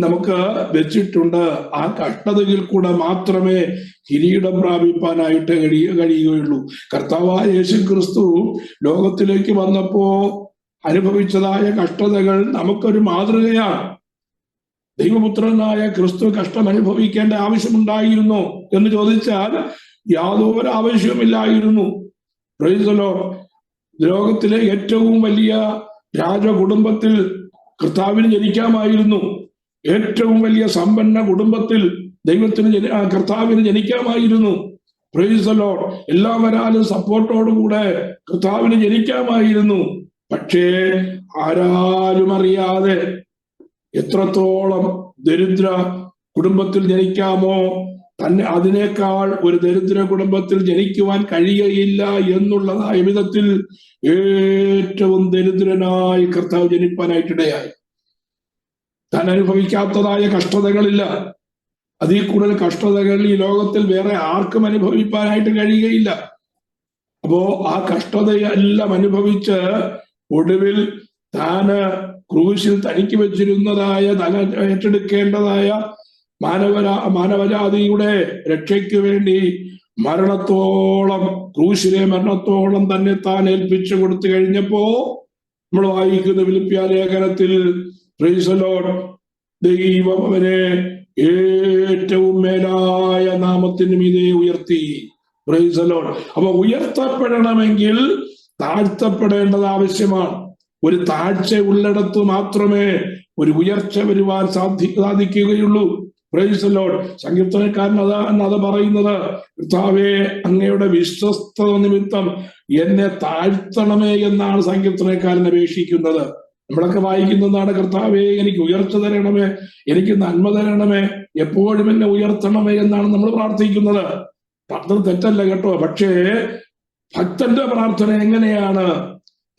നമുക്ക് വെച്ചിട്ടുണ്ട്. ആ കഷ്ടതയിൽ കൂടെ മാത്രമേ കിരീടം പ്രാപിപ്പാനായിട്ട് കഴിയുകയുള്ളൂ. കർത്താവായ യേശു ക്രിസ്തു ലോകത്തിലേക്ക് വന്നപ്പോ അനുഭവിച്ചതായ കഷ്ടതകൾ നമുക്കൊരു മാതൃകയാണ്. ദൈവപുത്രനായ ക്രിസ്തു കഷ്ടം അനുഭവിക്കേണ്ട ആവശ്യമുണ്ടായിരുന്നു എന്ന് ചോദിച്ചാൽ യാതൊരു ആവശ്യവുമില്ലായിരുന്നു. Price the Lord. ലോകത്തിലെ ഏറ്റവും വലിയ രാജകുടുംബത്തിൽ കർത്താവിന് ജനിക്കാമായിരുന്നു. ഏറ്റവും വലിയ സമ്പന്ന കുടുംബത്തിൽ കർത്താവിന് ജനിക്കാമായിരുന്നു. Price the Lord. എല്ലാവരാലും സപ്പോർട്ടോടുകൂടെ കർത്താവിന് ജനിക്കാമായിരുന്നു. പക്ഷേ ആരാലും അറിയാതെ എത്രത്തോളം ദരിദ്ര കുടുംബത്തിൽ ജനിക്കാമോ, തന്നെ അതിനേക്കാൾ ഒരു ദരിദ്ര കുടുംബത്തിൽ ജനിക്കുവാൻ കഴിയുകയില്ല എന്നുള്ളതായ വിധത്തിൽ ഏറ്റവും ദരിദ്രനായി കർത്താവ് ജനിപ്പാനായിട്ടിടയായി. താൻ അനുഭവിക്കാത്തതായ കഷ്ടതകളില്ല. അതിൽ കൂടുതൽ കഷ്ടതകൾ ഈ ലോകത്തിൽ വേറെ ആർക്കും അനുഭവിപ്പാനായിട്ട് കഴിയുകയില്ല. അപ്പോ ആ കഷ്ടതയെല്ലാം അനുഭവിച്ച് ഒടുവിൽ താന് ക്രൂശിൽ തനിക്ക് വെച്ചിരുന്നതായ തല ഏറ്റെടുക്കേണ്ടതായ മാനവജാതിയുടെ രക്ഷയ്ക്ക് വേണ്ടി മരണത്തോളം, ക്രൂശിലെ മരണത്തോളം തന്നെ താൻ ഏൽപ്പിച്ചു കൊടുത്തു കഴിഞ്ഞപ്പോ നമ്മൾ വായിക്കുന്ന ഫിലിപ്പിയ ലേഖനത്തിൽ പ്രൈസ് ദി ലോർഡ്, ദൈവം അവനെ ഏറ്റവും മേലായ നാമത്തിന് മീതെ ഉയർത്തി. Price the Lord. അപ്പൊ ഉയർത്തപ്പെടണമെങ്കിൽ താഴ്ത്തപ്പെടേണ്ടത് ആവശ്യമാണ്. ഒരു താഴ്ച ഉള്ളിടത്ത് മാത്രമേ ഒരു ഉയർച്ച വരുവാൻ സാധിക്കുകയുള്ളൂ. Price the Lord. സങ്കീർത്തനക്കാരൻ അത് പറയുന്നത്, കർത്താവേ അങ്ങയുടെ വിശ്വസ്തത നിമിത്തം എന്നെ താഴ്ത്തണമേ എന്നാണ് സങ്കീർത്തനക്കാരൻ അപേക്ഷിക്കുന്നത്. നമ്മളൊക്കെ വായിക്കുന്നതാണ്, കർത്താവേ എനിക്ക് ഉയർച്ച തരണമേ, എനിക്ക് നന്മ തരണമേ, എപ്പോഴും എന്നെ ഉയർത്തണമേ എന്നാണ് നമ്മൾ പ്രാർത്ഥിക്കുന്നത്. പ്രാർത്ഥന തെറ്റല്ല കേട്ടോ. പക്ഷേ ഭക്തന്റെ പ്രാർത്ഥന എങ്ങനെയാണ്?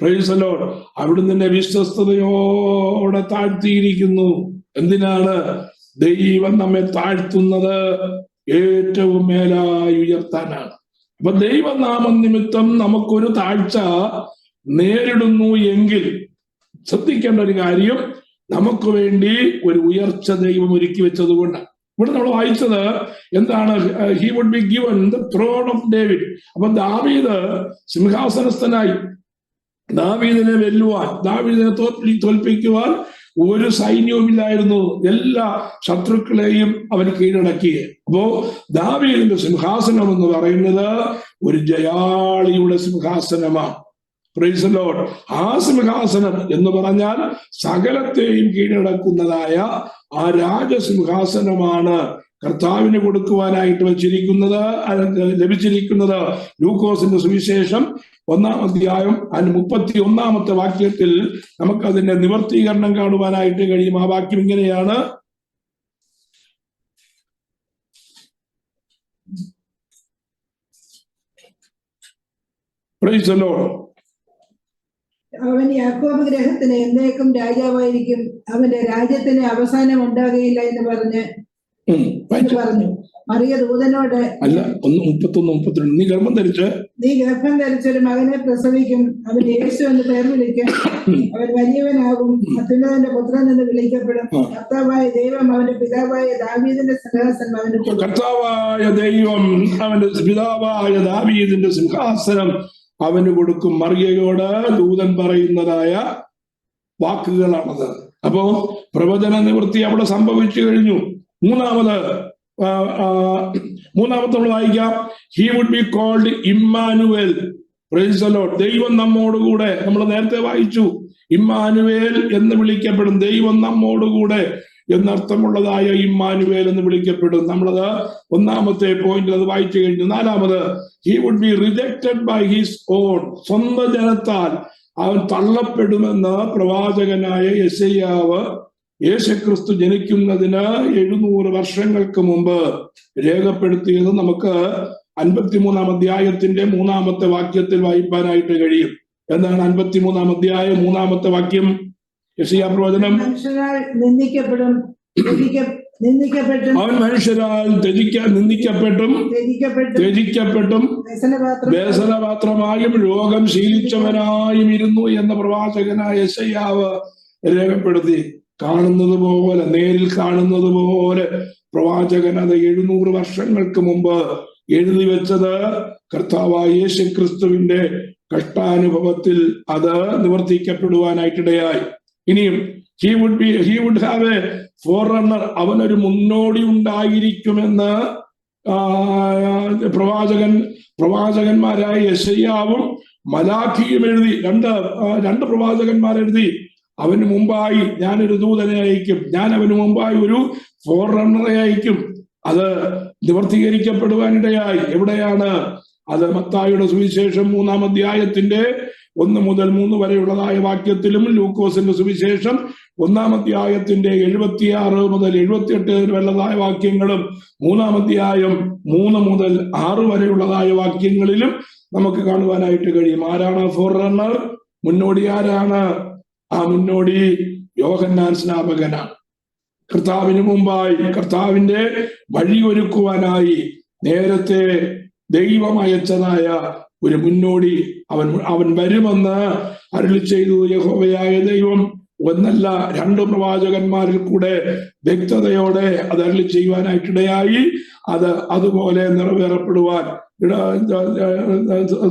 Price the Lord. അവിടുന്ന് എന്നെ വിശ്വസ്തയോടെ താഴ്ത്തിയിരിക്കുന്നു. എന്തിനാണ്? ദൈവം നമ്മെ താഴ്ത്തുന്നത് ഏറ്റവും മേലായി ഉയർത്താനാണ്. അപ്പൊ ദൈവനാമം നിമിത്തം നമുക്കൊരു താഴ്ച നേരിടുന്നു എങ്കിൽ ശ്രദ്ധിക്കേണ്ട ഒരു കാര്യം, നമുക്ക് വേണ്ടി ഒരു ഉയർച്ച ദൈവം ഒരുക്കി വെച്ചത് കൊണ്ടാണ്. ഇവിടെ നമ്മൾ വായിച്ചത് എന്താണ്? He would be given the throne of David. അപ്പൊ ദാവീദ് സിംഹാസനസ്ഥനായി. ദാവീദിനെ വെല്ലുവാൻ, ദാവീദിനെ തോൽപ്പിക്കുവാൻ ഒരു സൈന്യവുമില്ലായിരുന്നു. എല്ലാ ശത്രുക്കളെയും അവൻ കീഴടക്കി. അപ്പോ ദാവീദിന്റെ സിംഹാസനം എന്ന് പറയുന്നത് ഒരു ജയാളിയുടെ സിംഹാസനമാണ്. Praise the Lord. ആ സിംഹാസനം എന്ന് പറഞ്ഞാൽ സകലത്തെയും കീഴടക്കുന്നതായ ആ രാജസിംഹാസനമാണ് കർത്താവിന് കൊടുക്കുവാനായിട്ട് ലഭിച്ചിരിക്കുന്നത്. ലൂക്കോസിന്റെ സുവിശേഷം 1-ാം അധ്യായം 31-ാമത്തെ വാക്യത്തിൽ നമുക്ക് അതിന്റെ നിവർത്തീകരണം കാണുവാനായിട്ട് കഴിയും. ആ വാക്യം ഇങ്ങനെയാണ്: പ്രൈസ് ദി ലോർഡ്. അവൻ യാക്കോബ് ഗ്രഹത്തിന് എന്നേക്കും രാജാവായിരിക്കും, അവന്റെ രാജ്യത്തിന് അവസാനം ഉണ്ടാകുകയില്ല എന്ന് പറഞ്ഞു. മറിയ ദൂതനോട്, അല്ല 31-32, നീ ഗർഭം ധരിച്ചൊരു മകനെ പ്രസവിക്കും, അവൻ യേശു എന്ന് പേർ വിളിക്കും, അവൻ വലിയവനാകും, അത്യുന്നതന്റെ പുത്രൻ എന്ന് വിളിക്കപ്പെടും. കർത്താവായ ദൈവം അവന്റെ പിതാവായ ദാവീദിന്റെ സിംഹാസനം അവന് കൊടുക്കും. കർത്താവായ ദൈവം അവന്റെ പിതാവായ ദാവീദിന്റെ സിംഹാസനം അവന് കൊടുക്കും. മറിയയോട് ദൂതൻ പറയുന്നതായ വാക്കുകളാണത്. അപ്പോ പ്രവചന നിവൃത്തി അവിടെ സംഭവിച്ചു കഴിഞ്ഞു. മൂന്നാമത്തെ നമ്മൾ വായിക്കാം. He would be called Immanuel. Praise the lord. ദൈവം നമ്മോടുകൂടെ, നമ്മൾ നേരത്തെ വായിച്ചു, ഇമ്മാനുവേൽ എന്ന് വിളിക്കപ്പെടും. ദൈവം നമ്മോടുകൂടെ എന്നർത്ഥമുള്ളതായ ഇമ്മാനുവേൽ എന്ന് വിളിക്കപ്പെടും. നമ്മളത് ഒന്നാമത്തെ പോയിന്റ് അത് വായിച്ചു കഴിഞ്ഞു. നാലാമത്, he would be rejected by his own. സ്വന്തം ജനത്താൽ അവൻ തള്ളപ്പെടുമെന്ന് പ്രവാചകനായ യെശയ്യാവ് യേശുക്രിസ്തു ജനിക്കുന്നതിന് 700 വർഷങ്ങൾക്ക് മുമ്പ് രേഖപ്പെടുത്തിയത് നമുക്ക് 53 അധ്യായത്തിന്റെ 3-ാമത്തെ വാക്യത്തിൽ വായിപ്പാനായിട്ട് കഴിയും. എന്താണ് 53 അധ്യായം 3-ാമത്തെ വാക്യം? യെശയ്യാ പ്രവചനം, മനുഷ്യരാൽ നിന്ദിക്കപ്പെടും, അവൻ മനുഷ്യരാൽ നിന്ദിക്കപ്പെട്ടും വ്യസനപാത്രമായും രോഗം ശീലിച്ചവനായും ഇരുന്നു എന്ന് പ്രവാചകനായ യെശയ്യാവ് രേഖപ്പെടുത്തി. കാണുന്നത് പോലെ, നേരിൽ കാണുന്നത് പോലെ പ്രവാചകൻ അത് 700 വർഷങ്ങൾക്ക് മുമ്പ് എഴുതി വെച്ചത് കർത്താവായ യേശുക്രിസ്തുവിന്റെ കഷ്ടാനുഭവത്തിൽ അത് നിവർത്തിക്കപ്പെടുവാനായിട്ടിടയായി. ഇനിയും ഹി വുഡ് ഹാവ് എ ഫോർറണ്ണർ, അവനൊരു മുന്നോടി ഉണ്ടായിരിക്കുമെന്ന് പ്രവാചകന്മാരായ യെശയ്യാവും മലാഖിയും എഴുതി. രണ്ട് പ്രവാചകന്മാരെഴുതി, അവന് മുമ്പായി ഞാനൊരു ദൂതനെ അയക്കും, ഞാൻ അവന് മുമ്പായി ഒരു ഫോർറണ്ണറെ അയക്കും. അത് നിവർത്തീകരിക്കപ്പെടുവാനിടയായി. എവിടെയാണ് അത്? മത്തായിയുടെ സുവിശേഷം 3-ാം അധ്യായത്തിന്റെ 1 മുതൽ 3 വരെയുള്ളതായ വാക്യത്തിലും, ലൂക്കോസിന്റെ സുവിശേഷം 1-ാം അധ്യായത്തിന്റെ 76 മുതൽ 78 വരെയുള്ളതായ വാക്യങ്ങളും, 3-ാം അധ്യായം 3 മുതൽ 6 വരെയുള്ളതായ വാക്യങ്ങളിലും നമുക്ക് കാണുവാനായിട്ട് കഴിയും. ആരാണ് ഫോർറണ്ണർ? മുന്നോടി ആരാണ്? ആ മുന്നോടി യോഹന്നാൻ സ്നാപകനാണ്. കർത്താവിന് മുമ്പായി, കർത്താവിന്റെ വഴി ഒരുക്കുവാനായി നേരത്തെ ദൈവം അയച്ചതായ ഒരു മുന്നോടി അവൻ വരുമെന്ന് അരുളി ചെയ്തു യഹോവയായ ദൈവം. ഒന്നല്ല, 2 പ്രവാചകന്മാരിൽ കൂടെ വ്യക്തതയോടെ അത് അരുളി ചെയ്യുവാനായിട്ടിടയായി. അത് അതുപോലെ നിറവേറപ്പെടുവാൻ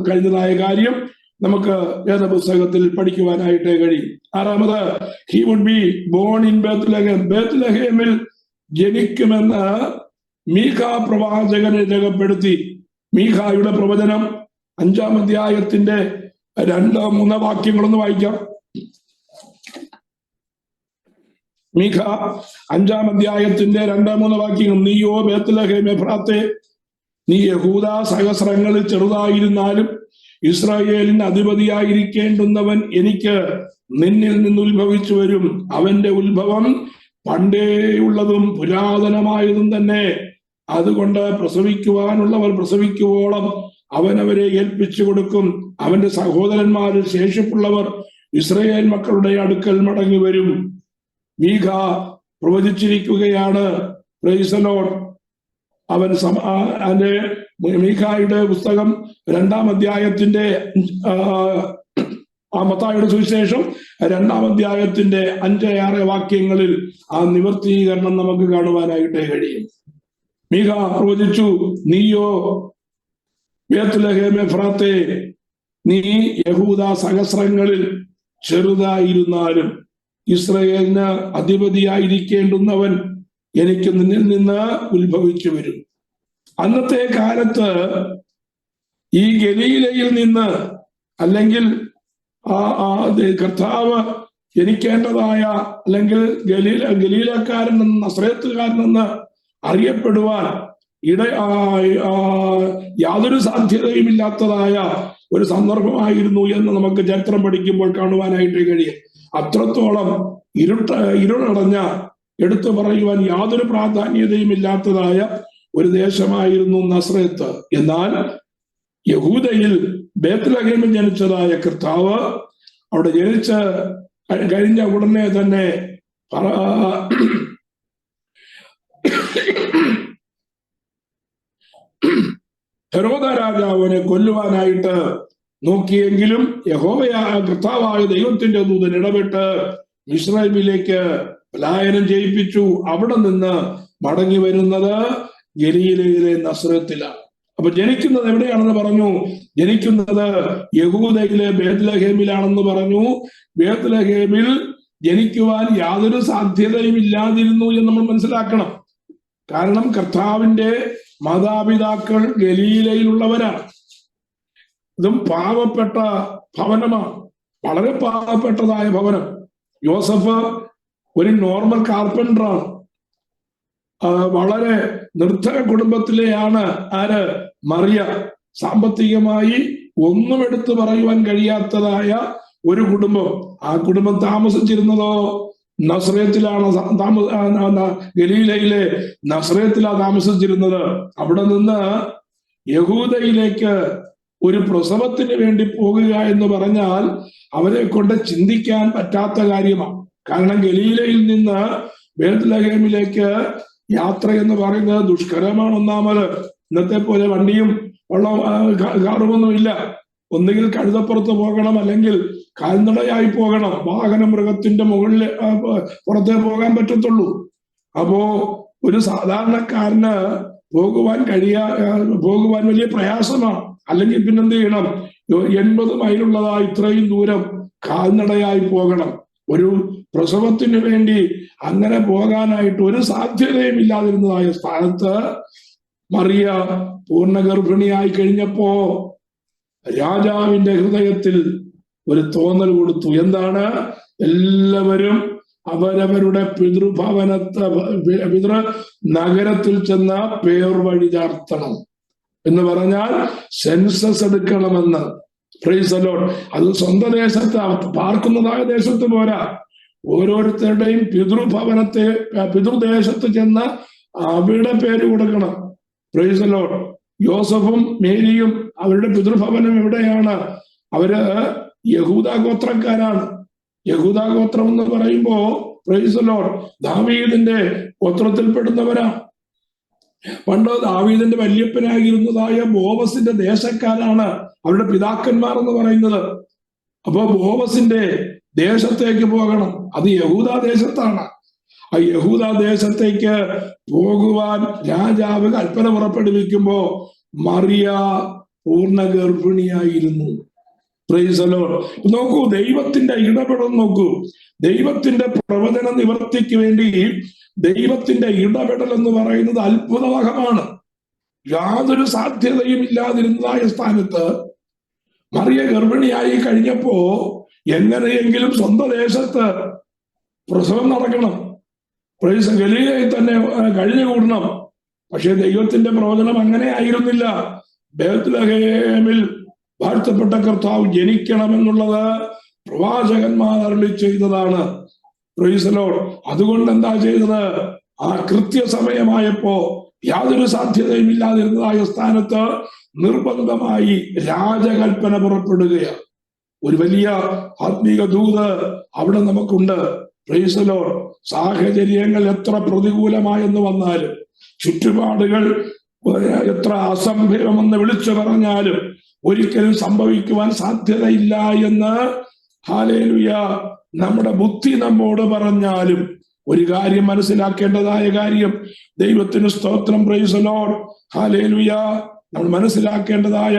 കഴിഞ്ഞതായ കാര്യം നമുക്ക് വേദപുസ്തകത്തിൽ പഠിക്കുവാനായിട്ട് കഴിയും. 6-ാമത്, he would be born in Bethlehem. ബേത്ത്ലഹേമിൽ ജനിക്കുമെന്ന് മീഖ പ്രവാചകനെ രേഖപ്പെടുത്തി. മീഖായുടെ പ്രവചനം 5-ാം അധ്യായത്തിന്റെ 2-3 വാക്യങ്ങളൊന്ന് വായിക്കാം. മീഖ 5-ാം അധ്യായത്തിന്റെ 2-3 വാക്യങ്ങൾ. നീയോ ബേത്ത്ലഹേം എഫ്രാത്തെ, നീ യഹൂദ സഹസ്രങ്ങളിൽ ചെറുതായിരുന്നാലും ഇസ്രായേലിന് അധിപതിയായിരിക്കേണ്ടുന്നവൻ എനിക്ക് നിന്നിൽ നിന്ന് ഉത്ഭവിച്ചു വരും. അവന്റെ ഉത്ഭവം പണ്ടേയുള്ളതും പുരാതനമായതും തന്നെ. അതുകൊണ്ട് പ്രസവിക്കുവാനുള്ളവർ പ്രസവിക്കുവോളം അവനവരെ ഏൽപ്പിച്ചു കൊടുക്കും. അവന്റെ സഹോദരന്മാരിൽ ശേഷിപ്പുള്ളവർ ഇസ്രായേൽ മക്കളുടെ അടുക്കൽ മടങ്ങി വരും. മീഖ പ്രവചിച്ചിരിക്കുകയാണ്. Praise the Lord. അവന്റെ മീഖായുടെ പുസ്തകം 2-ാം അധ്യായത്തിന്റെ മത്തായിയുടെ സുവിശേഷം 2-ാം അധ്യായത്തിന്റെ 5-6 വാക്യങ്ങളിൽ ആ നിവർത്തീകരണം നമുക്ക് കാണുവാനായിട്ട് കഴിയും. മീഖ പ്രവചിച്ചു, നീയോ ബേത്ത്ലഹേം എഫ്രാത്തെ, നീ യഹൂദ സഹസ്രങ്ങളിൽ ചെറുതായിരുന്നാലും ഇസ്രായേലിന് അധിപതിയായിരിക്കേണ്ടുന്നവൻ എനിക്ക് നിന്നിൽ നിന്ന് ഉത്ഭവിച്ചു വരും. അന്നത്തെ കാലത്ത് ഈ ഗലീലയിൽ നിന്ന്, അല്ലെങ്കിൽ കർത്താവ് ജനിക്കേണ്ടതായ, അല്ലെങ്കിൽ ഗലീലക്കാരനെന്ന്, നസ്രേത്തുകാരനെന്ന് അറിയപ്പെടുവാൻ യാതൊരു സാധ്യതയുമില്ലാത്തതായ ഒരു സന്ദർഭമായിരുന്നു എന്ന് നമുക്ക് ചരിത്രം പഠിക്കുമ്പോൾ കാണുവാനായിട്ട് കഴിയും. അത്രത്തോളം ഇരുളടഞ്ഞ, എടുത്തു പറയുവാൻ യാതൊരു പ്രാധാന്യതയും ഇല്ലാത്തതായ ഒരു ദേശമായിരുന്നു നസ്രേത്ത്. എന്നാൽ യഹൂദയിൽ ബേത്ത്ലഹേമിൽ ജനിച്ചതായ കർത്താവ് അവിടെ ജനിച്ച് കഴിഞ്ഞ ഉടനെ തന്നെ ഹെരോദ രാജാവിനെ കൊല്ലുവാനായിട്ട് നോക്കിയെങ്കിലും യഹോവയായ കർത്താവായ ദൈവത്തിന്റെ ദൂതൻ ഇടപെട്ട് മിസ്രയീമിലേക്ക് പലായനം ചെയ്യിപ്പിച്ചു. അവിടെ നിന്ന് മടങ്ങി വരുന്നത് ഗലീലയിലെ നസ്രത്തിലാണ്. അപ്പൊ ജനിക്കുന്നത് എവിടെയാണെന്ന് പറഞ്ഞു? ജനിക്കുന്നത് യഹൂദയിലെ ബേത്ത്ലഹേമിലാണെന്ന് പറഞ്ഞു. ബേത്ത്ലഹേമിൽ ജനിക്കുവാൻ യാതൊരു സാധ്യതയും ഇല്ലാതിരുന്നു എന്ന് നമ്മൾ മനസ്സിലാക്കണം. കാരണം കർത്താവിന്റെ മാതാപിതാക്കൾ ഗലീലയിലുള്ളവരാണ്. ഇതും പാവപ്പെട്ട ഭവനമാണ്, വളരെ പാവപ്പെട്ടതായ ഭവനം. യോസഫ് ഒരു നോർമൽ കാർപ്പൻറ്ററാണ്. വളരെ നിർധന കുടുംബത്തിലെയാണ് ആര്? മറിയ. സാമ്പത്തികമായി ഒന്നും എടുത്തു പറയുവാൻ കഴിയാത്തതായ ഒരു കുടുംബം. ആ കുടുംബം താമസിച്ചിരുന്നതോ നസ്രയത്തിലാണ്. ഗലീലയിലെ നസ്രയത്തിലാണ് താമസിച്ചിരുന്നത്. അവിടെ നിന്ന് യഹൂദയിലേക്ക് ഒരു പ്രസവത്തിന് വേണ്ടി പോകുക എന്ന് പറഞ്ഞാൽ അവരെ കൊണ്ട് ചിന്തിക്കാൻ പറ്റാത്ത കാര്യമാണ്. കാരണം ഗലീലയിൽ നിന്ന് ബേത്ലഹേമിലേക്ക് യാത്ര എന്ന് പറയുന്നത് ദുഷ്കരമാണ്. ഒന്നാമത്, ഇന്നത്തെ പോലെ വണ്ടിയും കാറുമൊന്നും ഇല്ല. ഒന്നുകിൽ കഴുതപ്പുറത്ത് പോകണം, അല്ലെങ്കിൽ കാൽനടയായി പോകണം. വാഹനം മൃഗത്തിന്റെ മുകളിൽ പുറത്തേ പോകാൻ പറ്റത്തുള്ളൂ. അപ്പോ ഒരു സാധാരണക്കാരന് പോകുവാൻ വലിയ പ്രയാസമാണ്. അല്ലെങ്കിൽ പിന്നെന്ത് ചെയ്യണം? 80 മൈലുള്ളതാ ഇത്രയും ദൂരം കാൽനടയായി പോകണം. ഒരു പ്രസവത്തിന് വേണ്ടി അങ്ങനെ പോകാനായിട്ട് ഒരു സാധ്യതയും ഇല്ലാതിരുന്നതായ സ്ഥാനത്ത് മറിയ പൂർണ്ണ ഗർഭിണിയായി കഴിഞ്ഞപ്പോ രാജാവിന്റെ ഹൃദയത്തിൽ ഒരു തോന്നൽ കൊടുത്തു. എന്താണ്? എല്ലാവരും അവരവരുടെ പിതൃ നഗരത്തിൽ ചെന്ന പേർ വഴി ചാർത്തണം എന്ന് പറഞ്ഞാൽ സെൻസസ് എടുക്കണമെന്ന്. Price the Lord. അത് സ്വന്തം ദേശത്ത് പാർക്കുന്നതായ ദേശത്ത് പോരാ, ഓരോരുത്തരുടെയും പിതൃദേശത്ത് ചെന്ന് അവിടെ പേര് കൊടുക്കണം. Praise the Lord. യോസഫും മേരിയും അവരുടെ പിതൃഭവനം എവിടെയാണ്? അവര് യഹൂദാ ഗോത്രക്കാരാണ്. യഹൂദാ ഗോത്രം എന്ന് പറയുമ്പോ പ്രൈസ് ദി ലോർഡ് ദാവീദിന്റെ ഗോത്രത്തിൽപ്പെടുന്നവരാണ്. പണ്ട് ദാവീദിന്റെ വല്യപ്പനായിരുന്നതായ ബോവസിന്റെ ദേശക്കാരാണ് അവരുടെ പിതാക്കന്മാർ എന്ന് പറയുന്നത്. അപ്പൊ ബോവസിന്റെ ദേശത്തേക്ക് പോകണം. അത് യഹൂദാ ദേശത്താണ്. ആ യഹൂദാ ദേശത്തേക്ക് പോകുവാൻ രാജാവ് കൽപ്പന പുറപ്പെടുവിക്കുമ്പോ മറിയ പൂർണ്ണ ഗർഭിണിയായിരുന്നു. Price the Lord. നോക്കൂ, ദൈവത്തിന്റെ ഇടപെടൽ നോക്കൂ. ദൈവത്തിന്റെ പ്രവചന നിവർത്തിക്ക് വേണ്ടി ദൈവത്തിന്റെ ഇടപെടൽ എന്ന് പറയുന്നത് അത്ഭുതവഹമാണ്. യാതൊരു സാധ്യതയും ഇല്ലാതിരുന്നതായ സ്ഥാനത്ത് മറിയ ഗർഭിണിയായി കഴിഞ്ഞപ്പോ എങ്ങനെയെങ്കിലും സ്വന്തം ദേശത്ത് പ്രസവം നടക്കണം. ഗലീലയിൽ തന്നെ കഴിഞ്ഞുകൂടണം. പക്ഷെ ദൈവത്തിന്റെ പ്രവചനം അങ്ങനെ ആയിരുന്നില്ല. ബേത്ലഹേമിൽ വാഴ്ത്തപ്പെട്ട കർത്താവ് ജനിക്കണമെന്നുള്ളത് പ്രവാചകന്മാർ അരുളി ചെയ്തതാണ്. Price the Lord. അതുകൊണ്ട് എന്താ ചെയ്തത്? ആ കൃത്യസമയമായപ്പോ യാതൊരു സാധ്യതയും ഇല്ലാതിരുന്നതായ സ്ഥാനത്ത് നിർബന്ധമായി രാജകൽപ്പന പുറപ്പെടുകയാണ്. ഒരു വലിയ ആത്മീക ദൂത് അവിടെ നമുക്കുണ്ട്. Price the Lord. സാഹചര്യങ്ങൾ എത്ര പ്രതികൂലമായെന്ന് വന്നാലും, ചുറ്റുപാടുകൾ എത്ര അസംഭവമെന്ന് വിളിച്ചു പറഞ്ഞാലും ഒരിക്കലും സംഭവിക്കുവാൻ സാധ്യതയില്ല എന്ന് ഹല്ലേലൂയ നമ്മുടെ ബുദ്ധി നമ്മോട് പറഞ്ഞാലും ഒരു കാര്യം മനസ്സിലാക്കേണ്ടതായ കാര്യം, ദൈവത്തിന് സ്തോത്രം. Price the Lord. ഹല്ലേലൂയ. നമ്മൾ മനസ്സിലാക്കേണ്ടതായ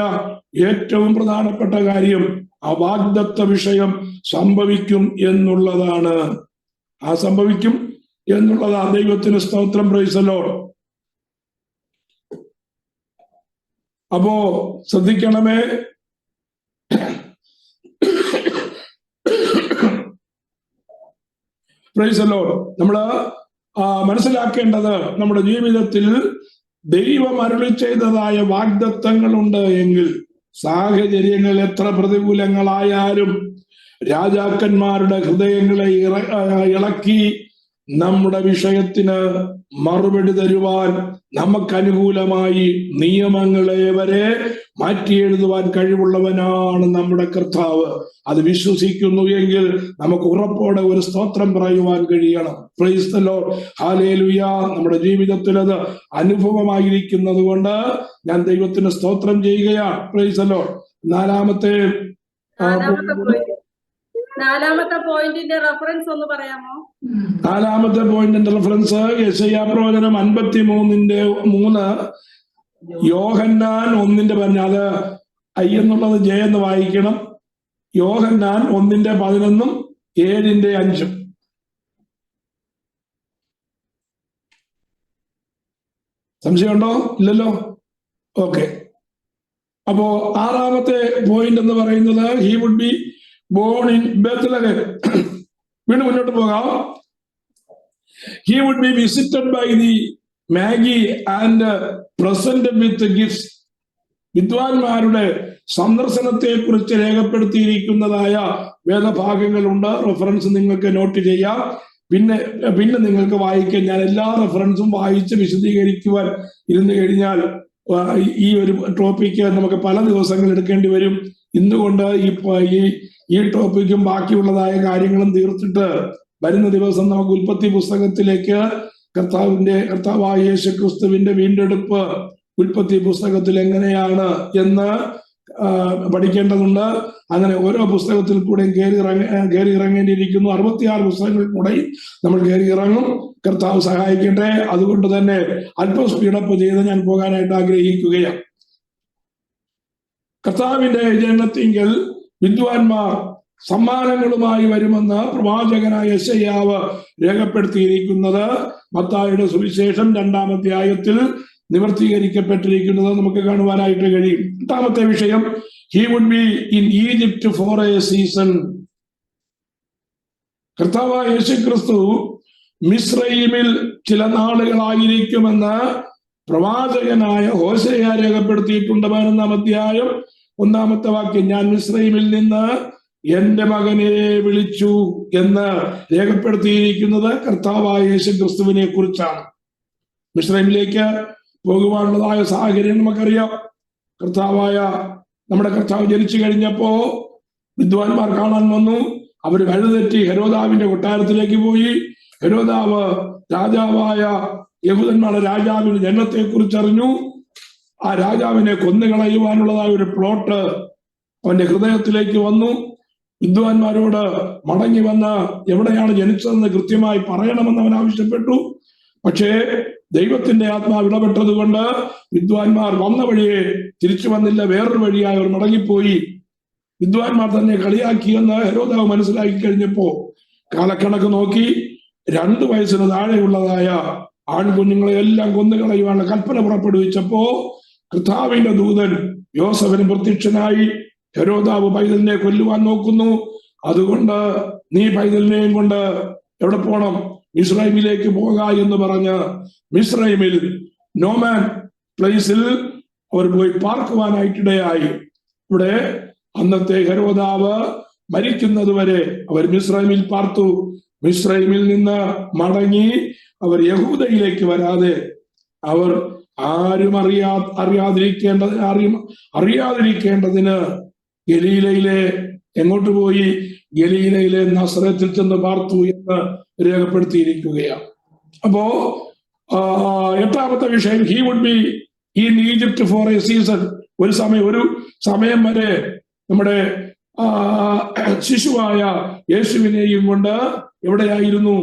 ഏറ്റവും പ്രധാനപ്പെട്ട കാര്യം ആ വാഗ്ദത്ത വിഷയം സംഭവിക്കും എന്നുള്ളതാണ്. സംഭവിക്കും എന്നുള്ളതാ. ദൈവത്തിന് സ്തോത്രം. Price the Lord. അപ്പോ ശ്രദ്ധിക്കണമേ, പ്രൈസ് ദി ലോർഡ്. നമ്മള് മനസ്സിലാക്കേണ്ടത്, നമ്മുടെ ജീവിതത്തിൽ ദൈവം അരുളി ചെയ്തതായ വാഗ്ദത്തങ്ങളുണ്ട് എങ്കിൽ സാഹചര്യങ്ങൾ എത്ര പ്രതികൂലങ്ങളായാലും രാജാക്കന്മാരുടെ ഹൃദയങ്ങളെ ഇളക്കി നമ്മുടെ വിഷയത്തിന് മറുപടി തരുവാൻ നമുക്കനുകൂലമായി നിയമങ്ങളെ വരെ മാറ്റി എഴുതുവാൻ കഴിവുള്ളവനാണ് നമ്മുടെ കർത്താവ്. അത് വിശ്വസിക്കുന്നു എങ്കിൽ നമുക്ക് ഉറപ്പോടെ ഒരു സ്തോത്രം പറയുവാൻ കഴിയണം. Price the Lord. ഹല്ലേലൂയ. നമ്മുടെ ജീവിതത്തിൽ അത് അനുഭവമായിരിക്കുന്നത് കൊണ്ട് ഞാൻ ദൈവത്തിന് സ്തോത്രം ചെയ്യുകയാണ്. Price the Lord. നാലാമത്തെ പോയിന്റിന്റെ റെഫറൻസ് ഒന്ന് പറയാമോ? നാലാമത്തെ പോയിന്റിന്റെ റെഫറൻസ് യെശയ്യാ പ്രവചനം 53:3, യോഹന്നാൻ 1:11. അത് ഐ എന്നുള്ളത് ജെ എന്ന് വായിക്കണം. യോഹന്നാൻ 1:11, 7:5. സംശയമുണ്ടോ? ഇല്ലല്ലോ. ഓക്കെ. അപ്പോ ആറാമത്തെ പോയിന്റ് എന്ന് പറയുന്നത് he would be born in Bethlehem. വീണ്ടും മുന്നോട്ട് പോകാം. He would be visited by the magi and present with gifts. വിദ്വാൻമാരുടെ സന്ദർശനത്തെ കുറിച്ച് രേഖപ്പെടുത്തിയിരിക്കുന്നതായ വേദഭാഗങ്ങളുണ്ട്. റെഫറൻസ് നിങ്ങൾക്ക് നോട്ട് ചെയ്യാം. പിന്നെ നിങ്ങൾക്ക് വായിക്കാം. ഞാൻ എല്ലാ റെഫറൻസും വായിച്ച് വിശദീകരിക്കുവാൻ ഇരുന്നു കഴിഞ്ഞാൽ ഈ ഒരു ടോപ്പിക്ക് നമുക്ക് പല ദിവസങ്ങൾ എടുക്കേണ്ടി വരും. ഇന്നുകൊണ്ട് ഈ ടോപ്പിക്കും ബാക്കിയുള്ളതായ കാര്യങ്ങളും തീർത്തിട്ട് വരുന്ന ദിവസം നമുക്ക് ഉൽപ്പത്തി പുസ്തകത്തിലേക്ക് കർത്താവായ യേശു ക്രിസ്തുവിന്റെ വീണ്ടെടുപ്പ് ഉൽപ്പത്തി പുസ്തകത്തിൽ എങ്ങനെയാണ് എന്ന് പഠിക്കേണ്ടതുണ്ട്. അങ്ങനെ ഓരോ പുസ്തകത്തിൽ കൂടെയും കയറി ഇറങ്ങേണ്ടിയിരിക്കുന്നു. 66 പുസ്തകങ്ങളിൽ കൂടെയും നമ്മൾ കയറി ഇറങ്ങും. കർത്താവ് സഹായിക്കട്ടെ. അതുകൊണ്ട് തന്നെ അല്പം സ്പീഡപ്പ് ചെയ്ത് ഞാൻ പോകാനായിട്ട് ആഗ്രഹിക്കുകയാണ്. കർത്താവിന്റെ ജനനത്തിങ്കൽ വിദ്വാൻമാർ സമ്മാനങ്ങളുമായി വരുമെന്ന് പ്രവാചകനായ യെശയ്യാവ് രേഖപ്പെടുത്തിയിരിക്കുന്നത് മത്തായിയുടെ സുവിശേഷം 2-ാം അധ്യായത്തിൽ നിവർത്തീകരിക്കപ്പെട്ടിരിക്കുന്നത് നമുക്ക് കാണുവാനായിട്ട് കഴിയും. 8ാമത്തെ വിഷയം, he would be in Egypt for a season. കർത്താവായ യേശു ക്രിസ്തു മിസ്രയീമിൽ ചില നാളുകളായിരിക്കുമെന്ന് പ്രവാചകനായ ഹോശേയ രേഖപ്പെടുത്തിയിട്ടുണ്ട്. 11-ാം അധ്യായം 1-ാമത്തെ വാക്യം, ഞാൻ മിസ്രയീമിൽ നിന്ന് എന്റെ മകനെ വിളിച്ചു എന്ന് രേഖപ്പെടുത്തിയിരിക്കുന്നത് കർത്താവായ യേശു ക്രിസ്തുവിനെ കുറിച്ചാണ്. മിസ്രയീമിലേക്ക് പോകുവാനുള്ളതായ സാഹചര്യം നമുക്കറിയാം. നമ്മുടെ കർത്താവ് ജനിച്ചു കഴിഞ്ഞപ്പോ വിദ്വാൻമാർ കാണാൻ വന്നു. അവർ വഴിതെറ്റി ഹെരോദാവിന്റെ കൊട്ടാരത്തിലേക്ക് പോയി. ഹെരോദാവ് രാജാവായ യഹൂദന്മാരുടെ രാജാവിന്റെ ജനനത്തെ കുറിച്ച് അറിഞ്ഞു. ആ രാജാവിനെ കൊന്നുകളയുവാനുള്ളതായ ഒരു പ്ലോട്ട് അവന്റെ ഹൃദയത്തിലേക്ക് വന്നു. വിദ്വാൻമാരോട് മടങ്ങി വന്ന് എവിടെയാണ് ജനിച്ചതെന്ന് കൃത്യമായി പറയണമെന്ന് അവൻ ആവശ്യപ്പെട്ടു. പക്ഷേ ദൈവത്തിന്റെ ആത്മാവ് ഇടപെട്ടത് കൊണ്ട് വിദ്വാൻമാർ വന്ന വഴിയെ തിരിച്ചു വന്നില്ല. വേറൊരു വഴിയായി അവർ മടങ്ങിപ്പോയി. വിദ്വാൻമാർ തന്നെ കളിയാക്കിയെന്ന് ഹെരോദാവ് മനസ്സിലാക്കി കഴിഞ്ഞപ്പോ കാലക്കണക്ക് നോക്കി 2 വയസ്സിന് താഴെയുള്ളതായ ആൺകുഞ്ഞുങ്ങളെ എല്ലാം കൊന്നുകളയുവാനുള്ള കൽപ്പന പുറപ്പെടുവിച്ചപ്പോ കർത്താവിന്റെ ദൂതൻ യോസഫിന് പ്രത്യക്ഷനായി. ഹെരോദാവ് പൈതലിനെ കൊല്ലുവാൻ നോക്കുന്നു. അതുകൊണ്ട് നീ പൈതലിനെയും കൊണ്ട് എവിടെ പോകണം? മിസ്രൈമിലേക്ക് പോക എന്ന് പറഞ്ഞ് മിസ്രൈമിൽ നോമാൻ പ്ലേസിൽ അവർ പോയി പാർക്കുവാനായിട്ടിടയായി. ഇവിടെ അന്നത്തെ ഹെരോദാവ് മരിക്കുന്നത് വരെ അവർ മിസ്രൈമിൽ പാർത്തു. മിസ്രൈമിൽ നിന്ന് മടങ്ങി അവർ യഹൂദയിലേക്ക് വരാതെ അവർ ആരും അറിയാതിരിക്കേണ്ടതിന് ഗലീലയിലെ എങ്ങോട്ട് പോയി? ഗലീലയിലെ നസറത്തിൽ ചെന്ന് പാർത്തു എന്ന് രേഖപ്പെടുത്തിയിരിക്കുകയാണ്. അപ്പോ 8ാമത്തെ വിഷയം, he would be in Egypt for a season. ഒരു സമയം വരെ നമ്മുടെ ശിശുവായ യേശുവിനെയും കൊണ്ട് എവിടെയായിരുന്നു?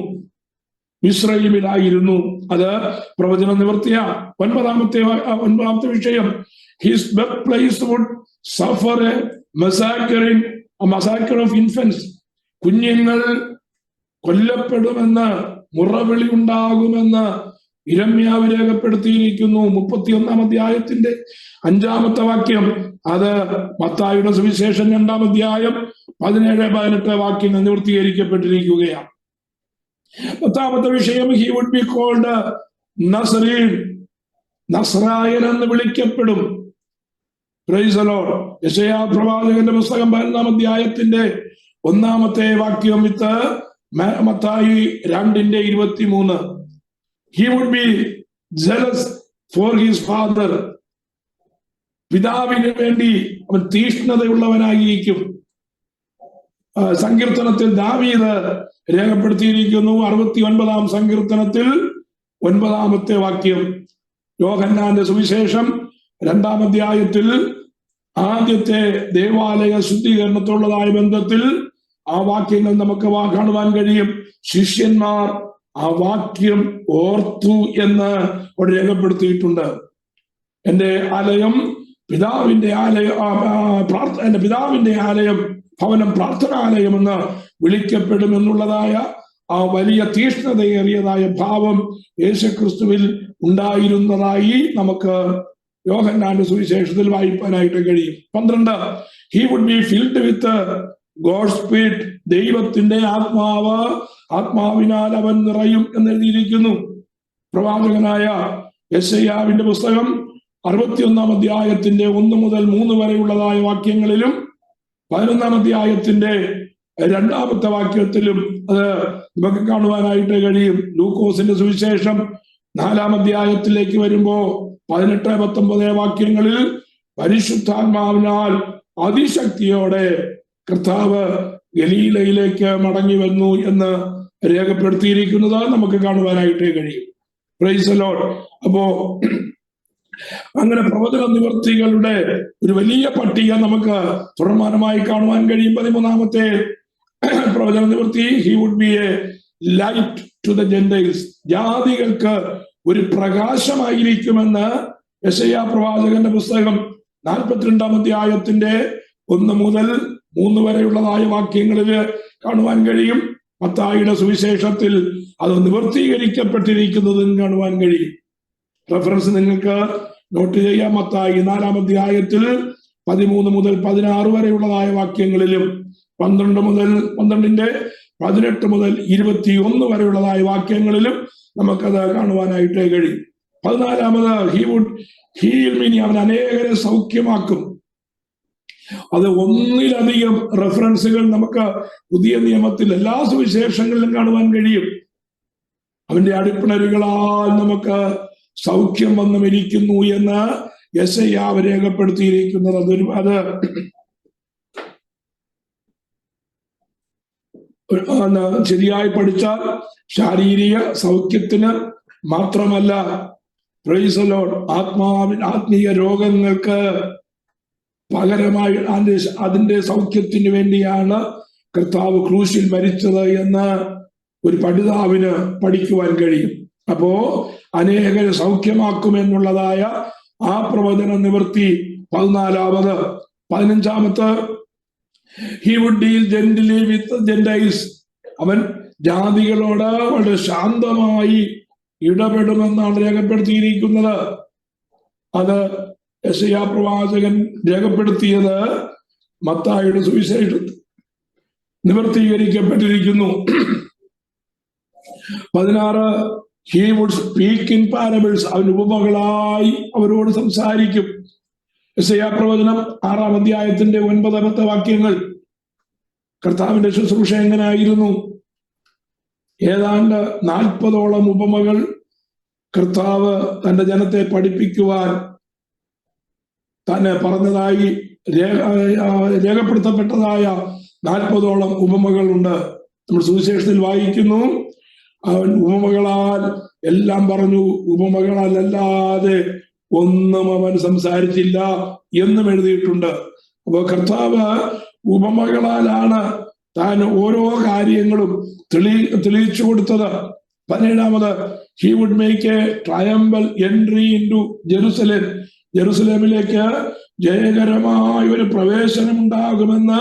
മിസ്രയീമിലായിരുന്നു. അത് പ്രവചന നിവർത്തിയ 9ാമത്തെ വിഷയം, his birth place would suffer a massacre of infants. കുഞ്ഞുങ്ങൾ കൊല്ലപ്പെടുമെന്ന്, മുറവിളി ഉണ്ടാകുമെന്ന് യിരെമ്യാവ് രേഖപ്പെടുത്തിയിരിക്കുന്നു. 31-ാം അധ്യായത്തിന്റെ 5-ാമത്തെ വാക്യം. അത് മത്തായിയുടെ സുവിശേഷം 2-ാം അധ്യായം 17-18 വാക്യങ്ങൾ നിവർത്തീകരിക്കപ്പെട്ടിരിക്കുകയാണ്. 10ാമത്തെ വിഷയം, he would be called Nazarene. നസ്രായൻ എന്ന് വിളിക്കപ്പെടും. Price the Lord. യെശയ്യാ പ്രവാചകന്റെ പുസ്തകം 11-ാം അധ്യായത്തിന്റെ 1-ാമത്തെ വാക്യം വിത്ത് Mathai 2:23. He would be jealous for his father. പിതാവിന് വേണ്ടി അവൻ തീഷ്ണതയുള്ളവനായിരിക്കും. സങ്കീർത്തനത്തിൽ ദാവീദ് രേഖപ്പെടുത്തിയിരിക്കുന്നു. 69-ാം സങ്കീർത്തനത്തിൽ 9-ാമത്തെ വാക്യം. യോഹന്നാന്റെ സുവിശേഷം 2-ാം അധ്യായത്തിൽ ആദ്യത്തെ ദേവാലയ ശുദ്ധീകരണത്തോടുള്ളതായ ബന്ധത്തിൽ ആ വാക്യങ്ങൾ നമുക്ക് കാണുവാൻ കഴിയും. ശിഷ്യന്മാർ ആ വാക്യം ഓർത്തു എന്ന് അവിടെ രേഖപ്പെടുത്തിയിട്ടുണ്ട്. എന്റെ ആലയം പിതാവിന്റെ ആലയം ഭവനം പ്രാർത്ഥനാലയം എന്ന് വിളിക്കപ്പെടുമെന്നുള്ളതായ ആ വലിയ തീഷ്ണതയേറിയതായ ഭാവം യേശുക്രിസ്തുവിൽ ഉണ്ടായിരുന്നതായി നമുക്ക് യോഹന്നാന്റെ സുവിശേഷത്തിൽ വായിപ്പാനായിട്ട് കഴിയും. 12 he would be filled with God spirit, ദൈവത്തിന്റെ ആത്മാവിനാൽ അവൻ നിറയും എന്നെഴുതിയിരിക്കുന്നു. പ്രവാചകനായ യെശയ്യാവിന്റെ പുസ്തകം 61 അധ്യായത്തിന്റെ 1 മുതൽ 3 വരെയുള്ളതായ വാക്യങ്ങളിലും 11 അധ്യായത്തിന്റെ 2 വാക്യത്തിലും അത് നമുക്ക് കാണുവാനായിട്ട് കഴിയും. ലൂക്കോസിന്റെ സുവിശേഷം 4 അധ്യായത്തിലേക്ക് വരുമ്പോ 18-19 വാക്യങ്ങളിൽ പരിശുദ്ധാത്മാവിനാൽ അതിശക്തിയോടെ കർത്താവ് ഗലീലയിലേക്ക് മടങ്ങി വന്നു എന്ന് രേഖപ്പെടുത്തിയിരിക്കുന്നത് നമുക്ക് കാണുവാനായിട്ട് കഴിയും. Price the Lord. അപ്പോ അങ്ങനെ പ്രവചന നിവർത്തികളുടെ ഒരു വലിയ പട്ടിക നമുക്ക് തുടർമാനമായി കാണുവാൻ കഴിയും. 13-ാമത്തെ പ്രവചന നിവർത്തി, he would be a light to the Gentiles, ജാതികൾക്ക് ഒരു പ്രകാശമായിരിക്കുമെന്ന് യെശയ്യാ പ്രവാചകന്റെ പുസ്തകം 42 അധ്യായത്തിന്റെ 1 മുതൽ 3 വരെയുള്ളതായ വാക്യങ്ങളിൽ കാണുവാൻ കഴിയും. മത്തായിയുടെ സുവിശേഷത്തിൽ അത് നിവർത്തീകരിക്കപ്പെട്ടിരിക്കുന്നതും കാണുവാൻ കഴിയും. റെഫറൻസ് നിങ്ങൾക്ക് നോട്ട് ചെയ്യാം. മത്തായി 4 അധ്യായത്തിൽ 13 മുതൽ 16 വരെയുള്ളതായ വാക്യങ്ങളിലും 12 മുതൽ 18 മുതൽ 21 വരെയുള്ളതായ വാക്യങ്ങളിലും നമുക്കത് കാണുവാനായിട്ട് കഴിയും. 14-ാമത് ഹി വുഡ് ഹീൽ, മീനി അവൻ അനേകരെ സൗഖ്യമാക്കും. അത് 1-ലധികം റെഫറൻസുകൾ നമുക്ക് പുതിയ നിയമത്തിൽ എല്ലാ സുവിശേഷങ്ങളിലും കാണുവാൻ കഴിയും. അവന്റെ അടിപ്പിണരുകളാൽ നമുക്ക് സൗഖ്യം വന്നു മരിക്കുന്നു എന്ന് യെശയ്യാവ് രേഖപ്പെടുത്തിയിരിക്കുന്നത്. അത് ശരിയായി പഠിച്ചാൽ ശാരീരിക സൗഖ്യത്തിന് മാത്രമല്ല, പ്രൈസ് ദി ലോർഡ്, ആത്മീയ രോഗങ്ങൾക്ക് പകരമായി അതിന്റെ സൗഖ്യത്തിന് വേണ്ടിയാണ് കർത്താവ് ക്രൂശിൽ മരിച്ചത് എന്ന് ഒരു പഠിതാവിന് പഠിക്കുവാൻ കഴിയും. അപ്പോ അനേകരെ സൗഖ്യമാക്കുമെന്നുള്ളതായ ആ പ്രവചന നിവൃത്തി 14-ാമത്. 15-ാമത്തെ he would deal gently with Gentiles, അവൻ ജാതികളോട് വളരെ ശാന്തമായി ഇടപെടുമെന്നാണ് രേഖപ്പെടുത്തിയിരിക്കുന്നത്. അത് യെശയ്യാ പ്രവാചകൻ രേഖപ്പെടുത്തിയത് മത്തായിയുടെ സുവിശേഷത്തിൽ നിവർത്തീകരിക്കപ്പെട്ടിരിക്കുന്നു. 16 he would speak in parables, അവൻ ഉപമകളായി അവരോട് സംസാരിക്കും. യെശയ്യാ പ്രവചനം 6 അധ്യായത്തിന്റെ 9 വാക്യങ്ങൾ. കർത്താവിന്റെ ശുശ്രൂഷ എങ്ങനെയായിരുന്നു? ഏതാണ്ട് 40ഓളം ഉപമകൾ കർത്താവ് തന്റെ ജനത്തെ പഠിപ്പിക്കുവാൻ തന്നെ പറഞ്ഞതായി രേഖപ്പെടുത്തപ്പെട്ടതായ 40ഓളം ഉപമകളുണ്ട്. നമ്മൾ സുവിശേഷത്തിൽ വായിക്കുന്നു, അവൻ ഉപമകളാൽ എല്ലാം പറഞ്ഞു, ഉപമകളാൽ അല്ലാതെ ഒന്നും അവൻ സംസാരിച്ചില്ല എന്നും എഴുതിയിട്ടുണ്ട്. അപ്പൊ കർത്താവ് ഉപമകളാലാണ് താൻ ഓരോ കാര്യങ്ങളും തെളിയിച്ചു കൊടുത്തത്. 17-ാമത് he would make a triumphal entry in to Jerusalem, ജെറുസലേമിലേക്ക് ജയകരമായ ഒരു പ്രവേശനം ഉണ്ടാകുമെന്ന്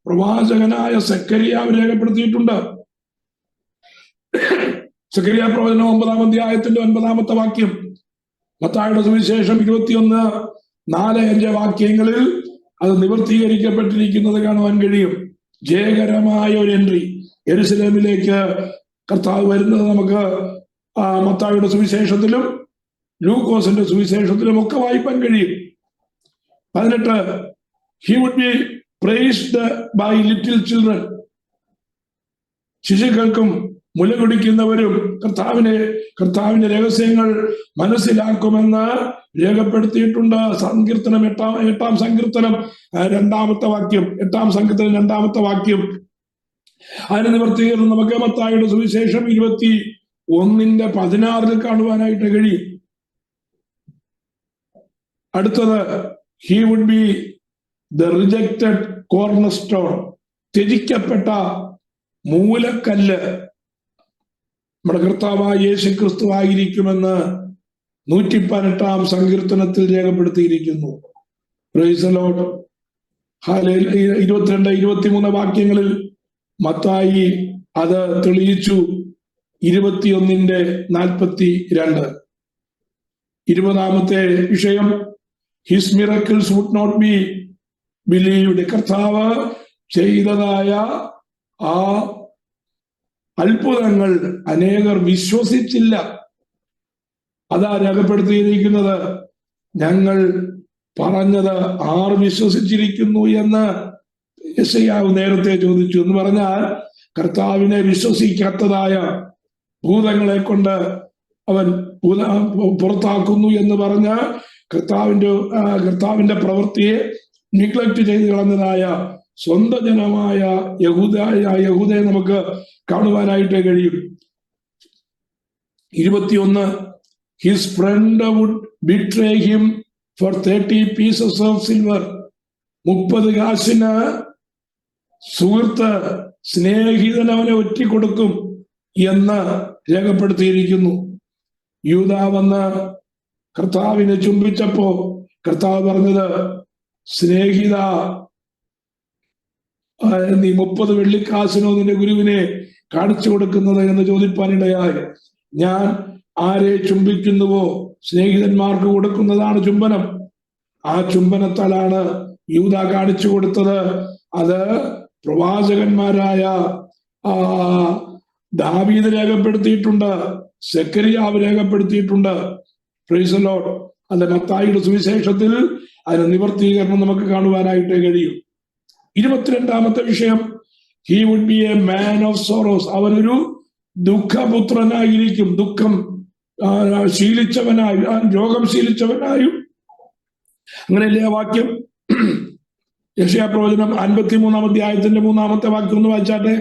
പ്രവാചകനായ സെക്കരിയാവ് രേഖപ്പെടുത്തിയിട്ടുണ്ട്. സെക്കരിയ പ്രവചനം 9 അധ്യായത്തിന്റെ 9 വാക്യം. മത്തായിയുടെ സുവിശേഷം 21:4-5 വാക്യങ്ങളിൽ അത് നിവർത്തീകരിക്കപ്പെട്ടിരിക്കുന്നത് കാണുവാൻ കഴിയും. ജയകരമായ ഒരു എൻട്രി യെരുശലേമിലേക്ക് കർത്താവ് വരുന്നത് നമുക്ക് മത്തായിയുടെ സുവിശേഷത്തിലും ലൂക്കോസിന്റെ സുവിശേഷത്തിലും ഒക്കെ വായിപ്പാൻ കഴിയും. 18 he would be praised by little children, ശിശുക്കൾക്കും മുല കുടിക്കുന്നവരും കർത്താവിന്റെ രഹസ്യങ്ങൾ മനസ്സിലാക്കുമെന്ന് രേഖപ്പെടുത്തിയിട്ടുണ്ട്. സങ്കീർത്തനം 8-ാം സങ്കീർത്തനം 2-ാമത്തെ വാക്യം, 8-ാം സങ്കീർത്തനം 2-ാമത്തെ വാക്യം. അതിന് നിവർത്തീകരണം നമുക്ക് മത്തായിയുടെ സുവിശേഷം 21:16 കാണുവാനായിട്ട് കഴിയും. അടുത്തത് he would be the rejected corner stone, ത്യജിക്കപ്പെട്ട മൂലക്കല്ല് നമ്മുടെ കർത്താവായ യേശു ക്രിസ്തു ആയിരിക്കുമെന്ന് 118-ാം സങ്കീർത്തനത്തിൽ രേഖപ്പെടുത്തിയിരിക്കുന്നു. Price the Lord. 22-23 വാക്യങ്ങളിൽ മത്തായി അത് തെളിയിച്ചു. 21:42. 20-ാമത്തെ വിഷയം his miracles would not be believed. കർത്താവ് ചെയ്തതായ ആ അത്ഭുതങ്ങൾ അനേകർ വിശ്വസിച്ചില്ല. അതാ രേഖപ്പെടുത്തിയിരിക്കുന്നത്. ഞങ്ങൾ പറഞ്ഞത് ആർ വിശ്വസിച്ചിരിക്കുന്നു എന്ന് യെശയ്യാവ് നേരത്തെ ചോദിച്ചു. എന്ന് പറഞ്ഞാൽ കർത്താവിനെ വിശ്വസിക്കാത്തതായ ഭൂതങ്ങളെ കൊണ്ട് അവൻ പുറത്താക്കുന്നു എന്ന് പറഞ്ഞ കർത്താവിന്റെ പ്രവൃത്തിയെ നിഗ്ലക്ട് ചെയ്ത് കളഞ്ഞതായ സ്വന്തം ജനമായ യഹൂദയെ നമുക്ക് കാണുവാനായിട്ട് കഴിയും. 21, his friend would betray him for 30 pieces of silver. 30 കാശിന് സുഹൃത്ത് സ്നേഹിതൻ അവനെ ഒറ്റിക്കൊടുക്കും എന്ന് രേഖപ്പെടുത്തിയിരിക്കുന്നു. യൂദ വന്ന് കർത്താവിനെ ചുംബിച്ചപ്പോ കർത്താവ് പറഞ്ഞത്, സ്നേഹിത, നീ 30 വെള്ളിക്കാശിനോ നിന്റെ ഗുരുവിനെ കാണിച്ചു കൊടുക്കുന്നത് എന്ന് ചോദിപ്പാനിടയായി. ഞാൻ ആരെ ചുംബിക്കുന്നുവോ സ്നേഹിതന്മാർക്ക് കൊടുക്കുന്നതാണ് ചുംബനം. ആ ചുംബനത്താലാണ് യൂദ കാണിച്ചു കൊടുത്തത്. അത് പ്രവാചകന്മാരായ ദാവീദ് രേഖപ്പെടുത്തിയിട്ടുണ്ട്, സെക്കരിയാവ് രേഖപ്പെടുത്തിയിട്ടുണ്ട്. Price the Lord. അല്ല, മത്തായിയുടെ സുവിശേഷത്തിൽ അതിന് നിവർത്തീകരണം നമുക്ക് കാണുവാനായിട്ട് കഴിയും. 22-ാമത്തെ വിഷയം, he would be a man of sorrows. അവനൊരു ദുഃഖപുത്രനായിരിക്കും. ദുഃഖം ശീലിച്ചവനായും രോഗം ശീലിച്ചവനായും. അങ്ങനെയല്ലേ ആ വാക്യം? യെശയ്യാ പ്രവചനം 53-ാം അധ്യായത്തിന്റെ 3-ാമത്തെ വാക്യം ഒന്ന് വായിച്ചാട്ടെ.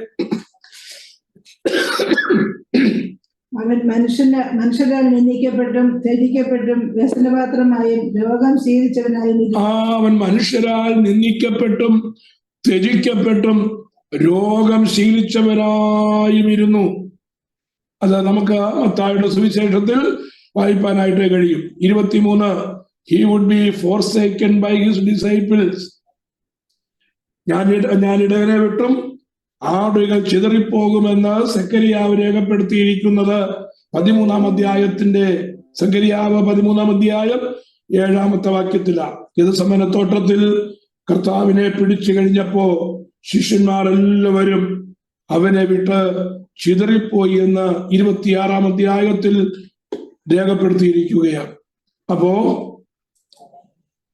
അവൻ മനുഷ്യരാൽ നിന്ദിക്കപ്പെട്ടും ത്യജിക്കപ്പെട്ടും വ്യസനപാത്രമായും രോഗം ശീലിച്ചവനായും. അവൻ മനുഷ്യരാൽ നിന്ദിക്കപ്പെട്ടും ത്യജിക്കപ്പെട്ടും രോഗം ശീലിച്ചവരായും ഇരുന്നു. അത് നമുക്ക് മത്തായിയുടെ സുവിശേഷത്തിൽ വായിപ്പാനായിട്ട് കഴിയും. 23, he would be forsaken by his disciples. ഞാൻ ഇടയനെ വിട്ടും ആടുകൾ ചിതറിപ്പോകുമെന്ന് സെക്കരിയാവ് രേഖപ്പെടുത്തിയിരിക്കുന്നത് 13-ാം അധ്യായത്തിന്റെ സെക്കരിയാവ് 13-ാം അധ്യായം 7-ാമത്തെ വാക്യത്തിലാണ്. ഗെത്സമനത്തോട്ടത്തിൽ കർത്താവിനെ പിടിച്ചു കഴിഞ്ഞപ്പോ ശിഷ്യന്മാർ എല്ലാവരും അവനെ വിട്ട് ചിതറിപ്പോയി എന്ന് 26-ാം അധ്യായത്തിൽ രേഖപ്പെടുത്തിയിരിക്കുകയാണ്. അപ്പോ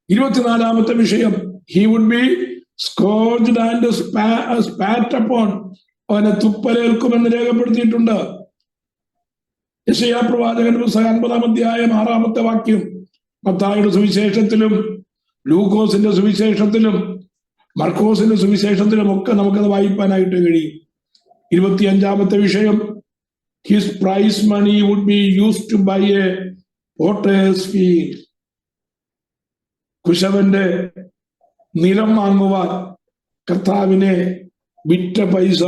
24-ാമത്തെ വിഷയം, he would be scourged and spat upon. അവനെ തുപ്പലേൽക്കുമെന്ന് രേഖപ്പെടുത്തിയിട്ടുണ്ട്. യെശയ്യാ പ്രവാചകന്റെ പുസ്തകം 50-ാം അധ്യായം 6-ാമത്തെ വാക്യം. മത്തായിയുടെ സുവിശേഷത്തിലും ലൂക്കോസിന്റെ സുവിശേഷത്തിലും മർക്കോസിന്റെ സുവിശേഷത്തിലും ഒക്കെ നമുക്കത് വായിപ്പാനായിട്ട് കഴിയും. 25-ാമത്തെ വിഷയം, his price money would be used to buy a potter's field. കുശവന്റെ നിലം വാങ്ങുവാൻ കർത്താവിനെ വിറ്റ പൈസ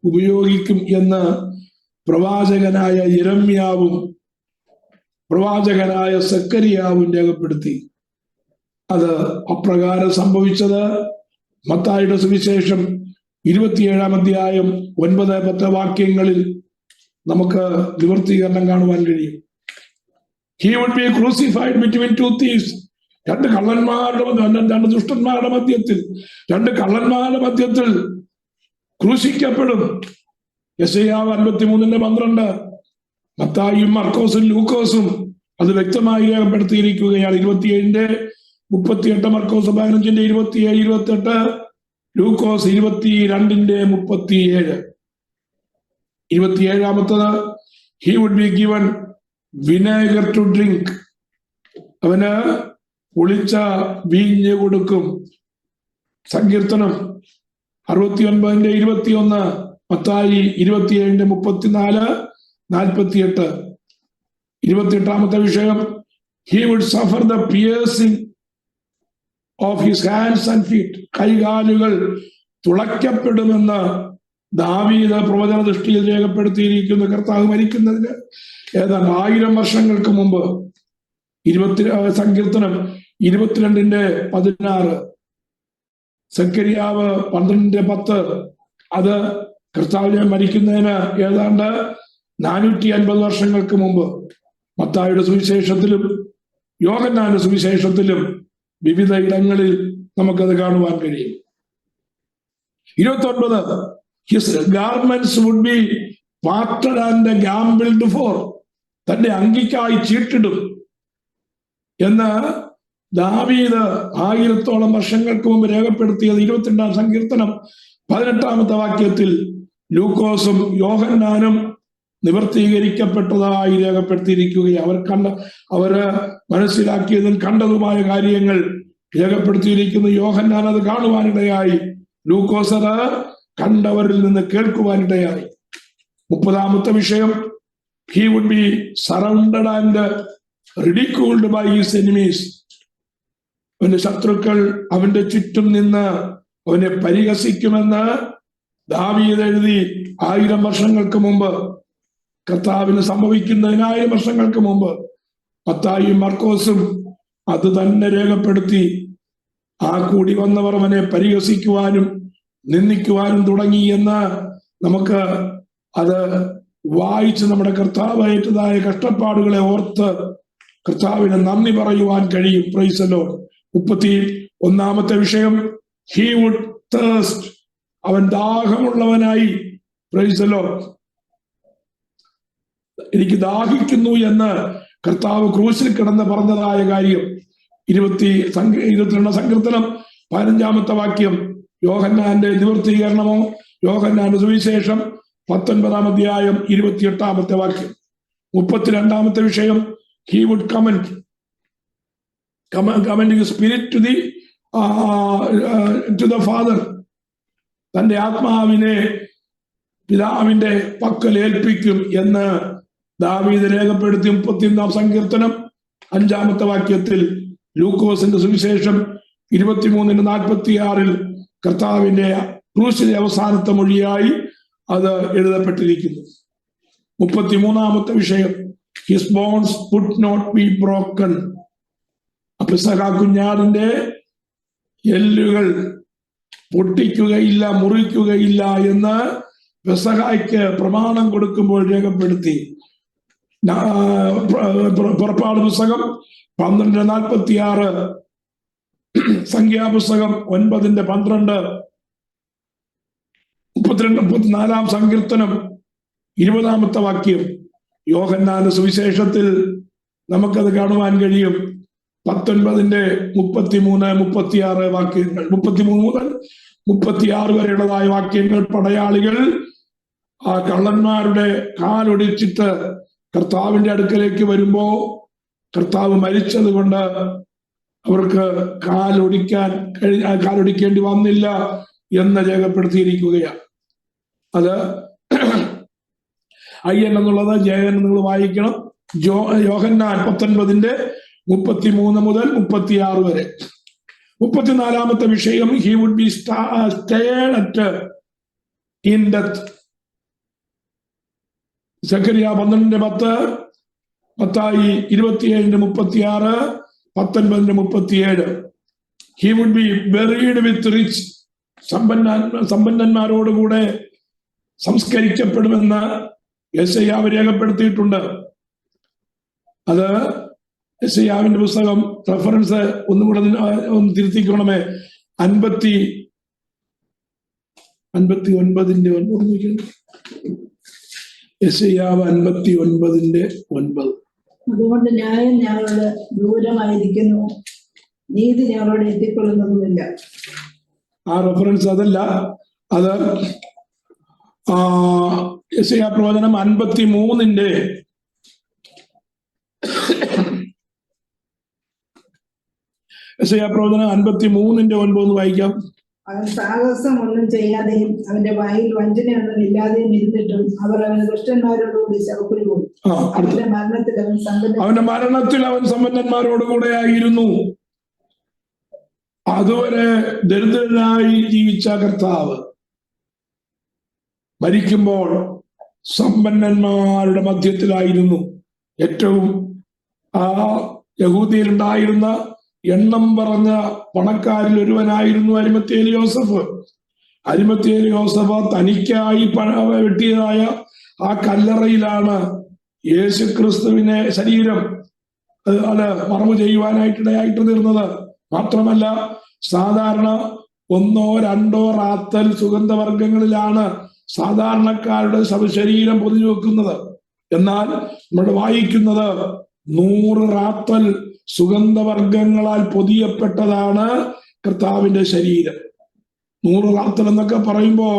ഉപയോഗിക്കും എന്ന് പ്രവാചകനായ യിരെമ്യാവും പ്രവാചകനായ സെക്കരിയാവും രേഖപ്പെടുത്തി. അത് അപ്രകാരം സംഭവിച്ചത് മത്തായിയുടെ സുവിശേഷം 27-ാം അധ്യായം 9-10 വാക്യങ്ങളിൽ നമുക്ക് നിവർത്തീകരണം കാണുവാൻ കഴിയും. He would be crucified between two thieves. രണ്ട് ദുഷ്ടന്മാരുടെ മധ്യത്തിൽ, രണ്ട് കള്ളന്മാരുടെ മധ്യത്തിൽ ക്രൂശിക്കപ്പെടും. യെശയ്യാവ് 53:12, മത്തായിയും മർക്കോസും ലൂക്കോസും അത് വ്യക്തമായി രേഖപ്പെടുത്തിയിരിക്കുകയാണ്. 27:38, മർക്കോസ് 15:27-28, ലൂക്കോസ് 22:37. 27-ാമത്തത്, he would be given vinegar to drink. അവന് പുളിച്ച വീഞ്ഞ് കൊടുക്കും. സങ്കീർത്തനം 69:21, മത്തായി 27:34-48. 28-ാമത്തെ വിഷയം, he would suffer the piercing of his hands and feet. കൈകാലുകൾ തുളയ്ക്കപ്പെടുമെന്ന് ദാവീദ് പ്രവചന ദൃഷ്ടിയിൽ രേഖപ്പെടുത്തിയിരിക്കുന്ന കർത്താവ് മരിക്കുന്നതിന് ഏതാണ്ട് 1000 വർഷങ്ങൾക്ക് മുമ്പ്. സങ്കീർത്തനം 22:16, സെക്കരിയാവ് 12:10. അത് കർത്താവിനെ മരിക്കുന്നതിന് ഏതാണ്ട് 450 വർഷങ്ങൾക്ക് മുമ്പ്. മത്തായിയുടെ സുവിശേഷത്തിലും യോഹന്നാന്റെ സുവിശേഷത്തിലും വിവിധ ഇടങ്ങളിൽ നമുക്കത് കാണുവാൻ കഴിയും. 29 his garments would be parted and gambled for, തന്റെ അങ്കിക്കായി ചീട്ടിടും എന്ന് ദാവീദ് 1000ഓളം വർഷങ്ങൾക്ക് മുമ്പ് രേഖപ്പെടുത്തിയത് 22-ാം സങ്കീർത്തനം 18-ാമത്തെ വാക്യത്തിൽ ലൂക്കോസും യോഹന്നാനും നിവർത്തീകരിക്കപ്പെട്ടതായി രേഖപ്പെടുത്തിയിരിക്കുകയാണ്. അവര് മനസ്സിലാക്കിയതും കണ്ടതുമായ കാര്യങ്ങൾ രേഖപ്പെടുത്തിയിരിക്കുന്നു. യോഹന്നാൻ അത് കാണുവാനിടയായി, ലൂക്കോസ് അത് കണ്ടവരിൽ നിന്ന് കേൾക്കുവാനിടയായി. 30-ാമത്തെ വിഷയം, he would be surrounded and ridiculed by his enemies. അവന്റെ ശത്രുക്കൾ അവന്റെ ചുറ്റും നിന്ന് അവനെ പരിഹസിക്കുമെന്ന് ദാവീദ് എഴുതി 1000 വർഷങ്ങൾക്ക് മുമ്പ്, കർത്താവിന് സംഭവിക്കുന്നതിന് 1000 വർഷങ്ങൾക്ക് മുമ്പ്. മത്തായിയും മർക്കോസും അത് തന്നെ രേഖപ്പെടുത്തി. ആ കൂടി വന്നവർ അവനെ പരിഹസിക്കുവാനും നിന്ദിക്കുവാനും തുടങ്ങി എന്ന് നമുക്ക് അത് വായിച്ച് നമ്മുടെ കർത്താവ് ഏറ്റതായ കഷ്ടപ്പാടുകളെ ഓർത്ത് കർത്താവിന് നന്ദി പറയുവാൻ കഴിയും. Price the Lord. 31-ാമത്തെ വിഷയം, he would thirst, അവൻ ദാഹമുള്ളവനായി. Price the Lord. എനിക്ക് ദാഹിക്കുന്നു എന്ന് കർത്താവ് ക്രൂശിൽ കിടന്ന് പറഞ്ഞതായ കാര്യം 22-ാം സങ്കീർത്തനം 15-ാമത്തെ വാക്യം യോഹന്നാന്റെ നിവൃത്തീകരണമോ, യോഹന്നാന്റെ സുവിശേഷം 19-ാം അധ്യായം 28-ാമത്തെ വാക്യം. 32-ാമത്തെ വിഷയം, he would commend his spirit to the father, തന്റെ ആത്മാവിനെ പിതാവിന്റെ പക്കൽ ഏൽപ്പിക്കും എന്ന് ദാവീദ് രേഖപ്പെടുത്തി. 31-ാം സങ്കീർത്തനം 5-ാമത്തെ വാക്യത്തിൽ ലൂക്കോസിന്റെ സുവിശേഷം 23:46 കർത്താവിന്റെ ക്രൂശിലെ അവസാനത്തെ മൊഴിയായി അത് എഴുതപ്പെട്ടിരിക്കുന്നു. 33-ാമത്തെ വിഷയം, his bones would not be broken. പെസഹ കുഞ്ഞാടിന്റെ എല്ലുകൾ പൊട്ടിക്കുകയില്ല, മുറിക്കുകയില്ല എന്ന് പെസഹയ്ക്ക് പ്രമാണം കൊടുക്കുമ്പോൾ രേഖപ്പെടുത്തി. പുറപ്പാട് പുസ്തകം 12:46, സംഖ്യാപുസ്തകം 9:12, 34-ാം സങ്കീർത്തനം 20-ാമത്തെ വാക്യം. യോഹന്നാന്റെ സുവിശേഷത്തിൽ നമുക്കത് കാണുവാൻ കഴിയും. 19:33-36 വാക്യങ്ങൾ, 33 മുതൽ 36 വരെയുള്ളതായ വാക്യങ്ങൾ. പടയാളികൾ ആ കള്ളന്മാരുടെ കാലൊടിച്ചിട്ട് കർത്താവിന്റെ അടുക്കലേക്ക് വരുമ്പോ കർത്താവ് മരിച്ചത് കൊണ്ട് അവർക്ക് കാലൊടിക്കേണ്ടി വന്നില്ല എന്ന് രേഖപ്പെടുത്തിയിരിക്കുകയാണ്. അത് അയ്യൻ എന്നുള്ളത് ജയൻ നിങ്ങൾ വായിക്കണം. യോഹന്നാൻ 19:33 മുതൽ 36 വരെ. 34-ാമത്തെ വിഷയം, he would be stared at in death. Zacharia 12:10, Mathai 27:36, 19:37. he would be buried with rich, സമ്പന്നന്മാരോടുകൂടെ സംസ്കരിക്കപ്പെടുമെന്ന് യെശയ്യാവ് രേഖപ്പെടുത്തിയിട്ടുണ്ട്. അത് യെശയ്യാവിന്റെ പുസ്തകം റെഫറൻസ് ഒന്നുകൂടെ ഒന്ന് തിരുത്തിക്കണമേ. 59:9 യെശയ്യാവ് 59:9. അതുകൊണ്ട് ന്യായം ഞങ്ങളോട് ദൂരമായിരിക്കുന്നു, നീതി ഞങ്ങളോട് എത്തിക്കൊള്ളുന്നതുമില്ല. ആ റെഫറൻസ് അതല്ല, അത് യെശയ്യാ പ്രവചനം 53-ന്റെ യെശയ്യാ പ്രവചനം 53:9 വായിക്കാം. അവൻ സാഹസം ഒന്നും ചെയ്യാതെയും അവന്റെ വായിൽ വഞ്ചനയൊന്നും ഇല്ലാതെയും ഇരുന്നിട്ടും അവർ അവന് ദുഷ്ടന്മാരോടുകൂടി ശവക്കുഴി കൂടി. അവന്റെ മരണത്തിൽ അവൻ സമ്പന്നന്മാരോടുകൂടെ ആയിരുന്നു. അതുവരെ ദരിദ്രനായി ജീവിച്ച കർത്താവ് മരിക്കുമ്പോൾ സമ്പന്നന്മാരുടെ മധ്യത്തിലായിരുന്നു. ഏറ്റവും യഹൂദിയിലുണ്ടായിരുന്ന എണ്ണം പറഞ്ഞ പണക്കാരിൽ ഒരുവനായിരുന്നു അരിമത്ഥേൽ യോസഫ്. അരിമത്ഥേൽ യോസഫ് തനിക്കായി വെട്ടിയതായ ആ കല്ലറയിലാണ് യേശുക്രിസ്തുവിനെ ശരീരം അത് മറവ് ചെയ്യുവാനായിട്ടിടയായിട്ട് തീർന്നത്. മാത്രമല്ല സാധാരണ 1 2 റാത്തൽ സുഗന്ധവർഗങ്ങളിലാണ് സാധാരണക്കാരുടെ ശവശരീരം പൊതിഞ്ഞു വെക്കുന്നത്. എന്നാൽ നമ്മൾ വായിക്കുന്നത് 100 റാത്തൽ സുഗന്ധവർഗങ്ങളാൽ പൊതിയപ്പെട്ടതാണ് കർത്താവിന്റെ ശരീരം. 100 റാത്തൽ എന്നൊക്കെ പറയുമ്പോ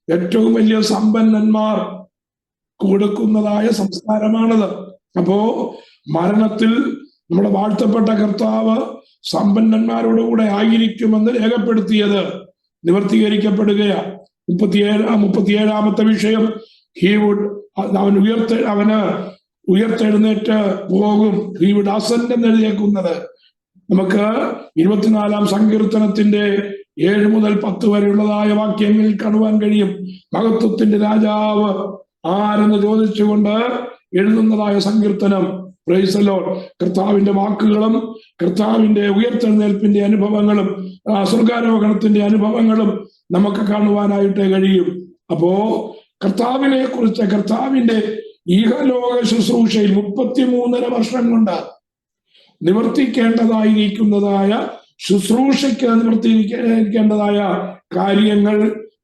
ഏറ്റവും വലിയ സമ്പന്നന്മാർ കൊടുക്കുന്നതായ സംസ്കാരമാണത്. അപ്പോ മരണത്തിൽ നമ്മുടെ വാഴ്ത്തപ്പെട്ട കർത്താവ് സമ്പന്നന്മാരോടുകൂടെ ആയിരിക്കുമെന്ന് രേഖപ്പെടുത്തിയത് നിവർത്തീകരിക്കപ്പെടുകയാണ്. 37-ാമത്തെ വിഷയം, അവന് ഉയർത്തെഴുന്നേറ്റ് പോകും, ഹി വുഡ് അസെൻഡ് എന്ന് എഴുതിയേക്കുന്നത് നമുക്ക് 24-ാം സങ്കീർത്തനത്തിന്റെ 7 മുതൽ 10 വരെയുള്ളതായ വാക്യങ്ങളിൽ കാണുവാൻ കഴിയും. മഹത്വത്തിന്റെ രാജാവ് ആരെന്ന് ചോദിച്ചുകൊണ്ട് എഴുതുന്നതായ സങ്കീർത്തനം. Price the Lord. കർത്താവിന്റെ വാക്കുകളും കർത്താവിന്റെ ഉയർത്തെഴുന്നേൽപ്പിന്റെ അനുഭവങ്ങളും സ്വർഗാരോഹണത്തിന്റെ അനുഭവങ്ങളും നമുക്ക് കാണുവാനായിട്ട് കഴിയും. അപ്പോ കർത്താവിനെ കുറിച്ച്, കർത്താവിന്റെ ഈഹലോക ശുശ്രൂഷയിൽ 33.5 വർഷം കൊണ്ട് നിവർത്തിക്കേണ്ടതായിരിക്കുന്നതായ ശുശ്രൂഷയ്ക്ക് നിവർത്തിക്കേണ്ടതായ കാര്യങ്ങൾ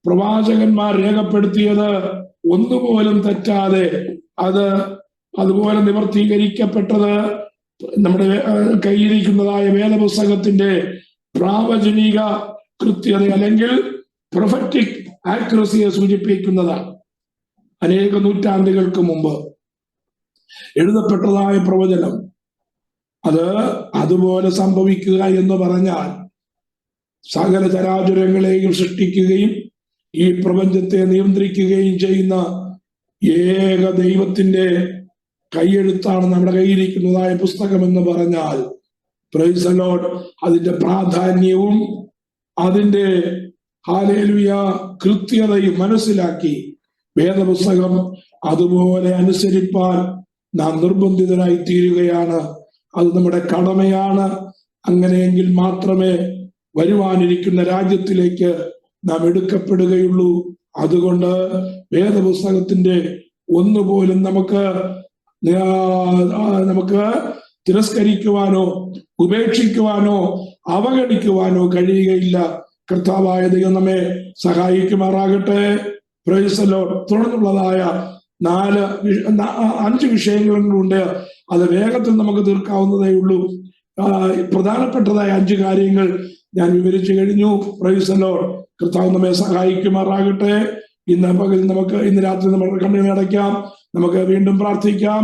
പ്രവാചകന്മാർ രേഖപ്പെടുത്തിയത് ഒന്നുപോലും തെറ്റാതെ അത് അതുപോലെ നിവർത്തീകരിക്കപ്പെട്ടത് നമ്മുടെ കയ്യിരിക്കുന്നതായ വേദപുസ്തകത്തിന്റെ പ്രാവചനിക കൃത്യത അല്ലെങ്കിൽ പ്രൊഫറ്റിക് ആക്യുറസിയെ സൂചിപ്പിക്കുന്നതാണ്. അനേക നൂറ്റാണ്ടുകൾക്ക് മുമ്പ് എഴുതപ്പെട്ടതായ പ്രവചനം അത് അതുപോലെ സംഭവിക്കുക എന്ന് പറഞ്ഞാൽ സകല ചരാചരങ്ങളെയും സൃഷ്ടിക്കുകയും ഈ പ്രപഞ്ചത്തെ നിയന്ത്രിക്കുകയും ചെയ്യുന്ന ഏക ദൈവത്തിന്റെ കൈയെഴുത്താണ് നമ്മുടെ കയ്യിരിക്കുന്നതായ പുസ്തകം എന്ന് പറഞ്ഞാൽ, പ്രൈസ് ദി ലോർഡ്, അതിന്റെ പ്രാധാന്യവും അതിന്റെ ഹല്ലേലൂയ കൃത്യതയും മനസ്സിലാക്കി വേദപുസ്തകം അതുപോലെ അനുസരിപ്പാൻ നാം നിർബന്ധിതരായി തീരുകയാണ്. അത് നമ്മുടെ കടമയാണ്. അങ്ങനെയെങ്കിൽ മാത്രമേ വരുവാനിരിക്കുന്ന രാജ്യത്തിലേക്ക് നാം എടുക്കപ്പെടുകയുള്ളൂ. അതുകൊണ്ട് വേദപുസ്തകത്തിന്റെ ഒന്നുപോലും നമുക്ക് തിരസ്കരിക്കുവാനോ ഉപേക്ഷിക്കുവാനോ അവഗണിക്കുവാനോ കഴിയുകയില്ല. കർത്താവായ ദൈവം നമ്മെ സഹായിക്കുമാറാകട്ടെ. Praise the Lord. തുടർന്നുള്ളതായ 5 വിഷയങ്ങളുണ്ട്. അത് വേഗത്തിൽ നമുക്ക് തീർക്കാവുന്നതേ ഉള്ളൂ. പ്രധാനപ്പെട്ടതായ 5 കാര്യങ്ങൾ ഞാൻ വിവരിച്ചു കഴിഞ്ഞു. Price the Lord. കർത്താവ് നമ്മെ സഹായിക്കുമാറാകട്ടെ. ഇന്ന് രാത്രി നമ്മൾ കണ്ണുകൾ അടയ്ക്കാം. നമുക്ക് വീണ്ടും പ്രാർത്ഥിക്കാം.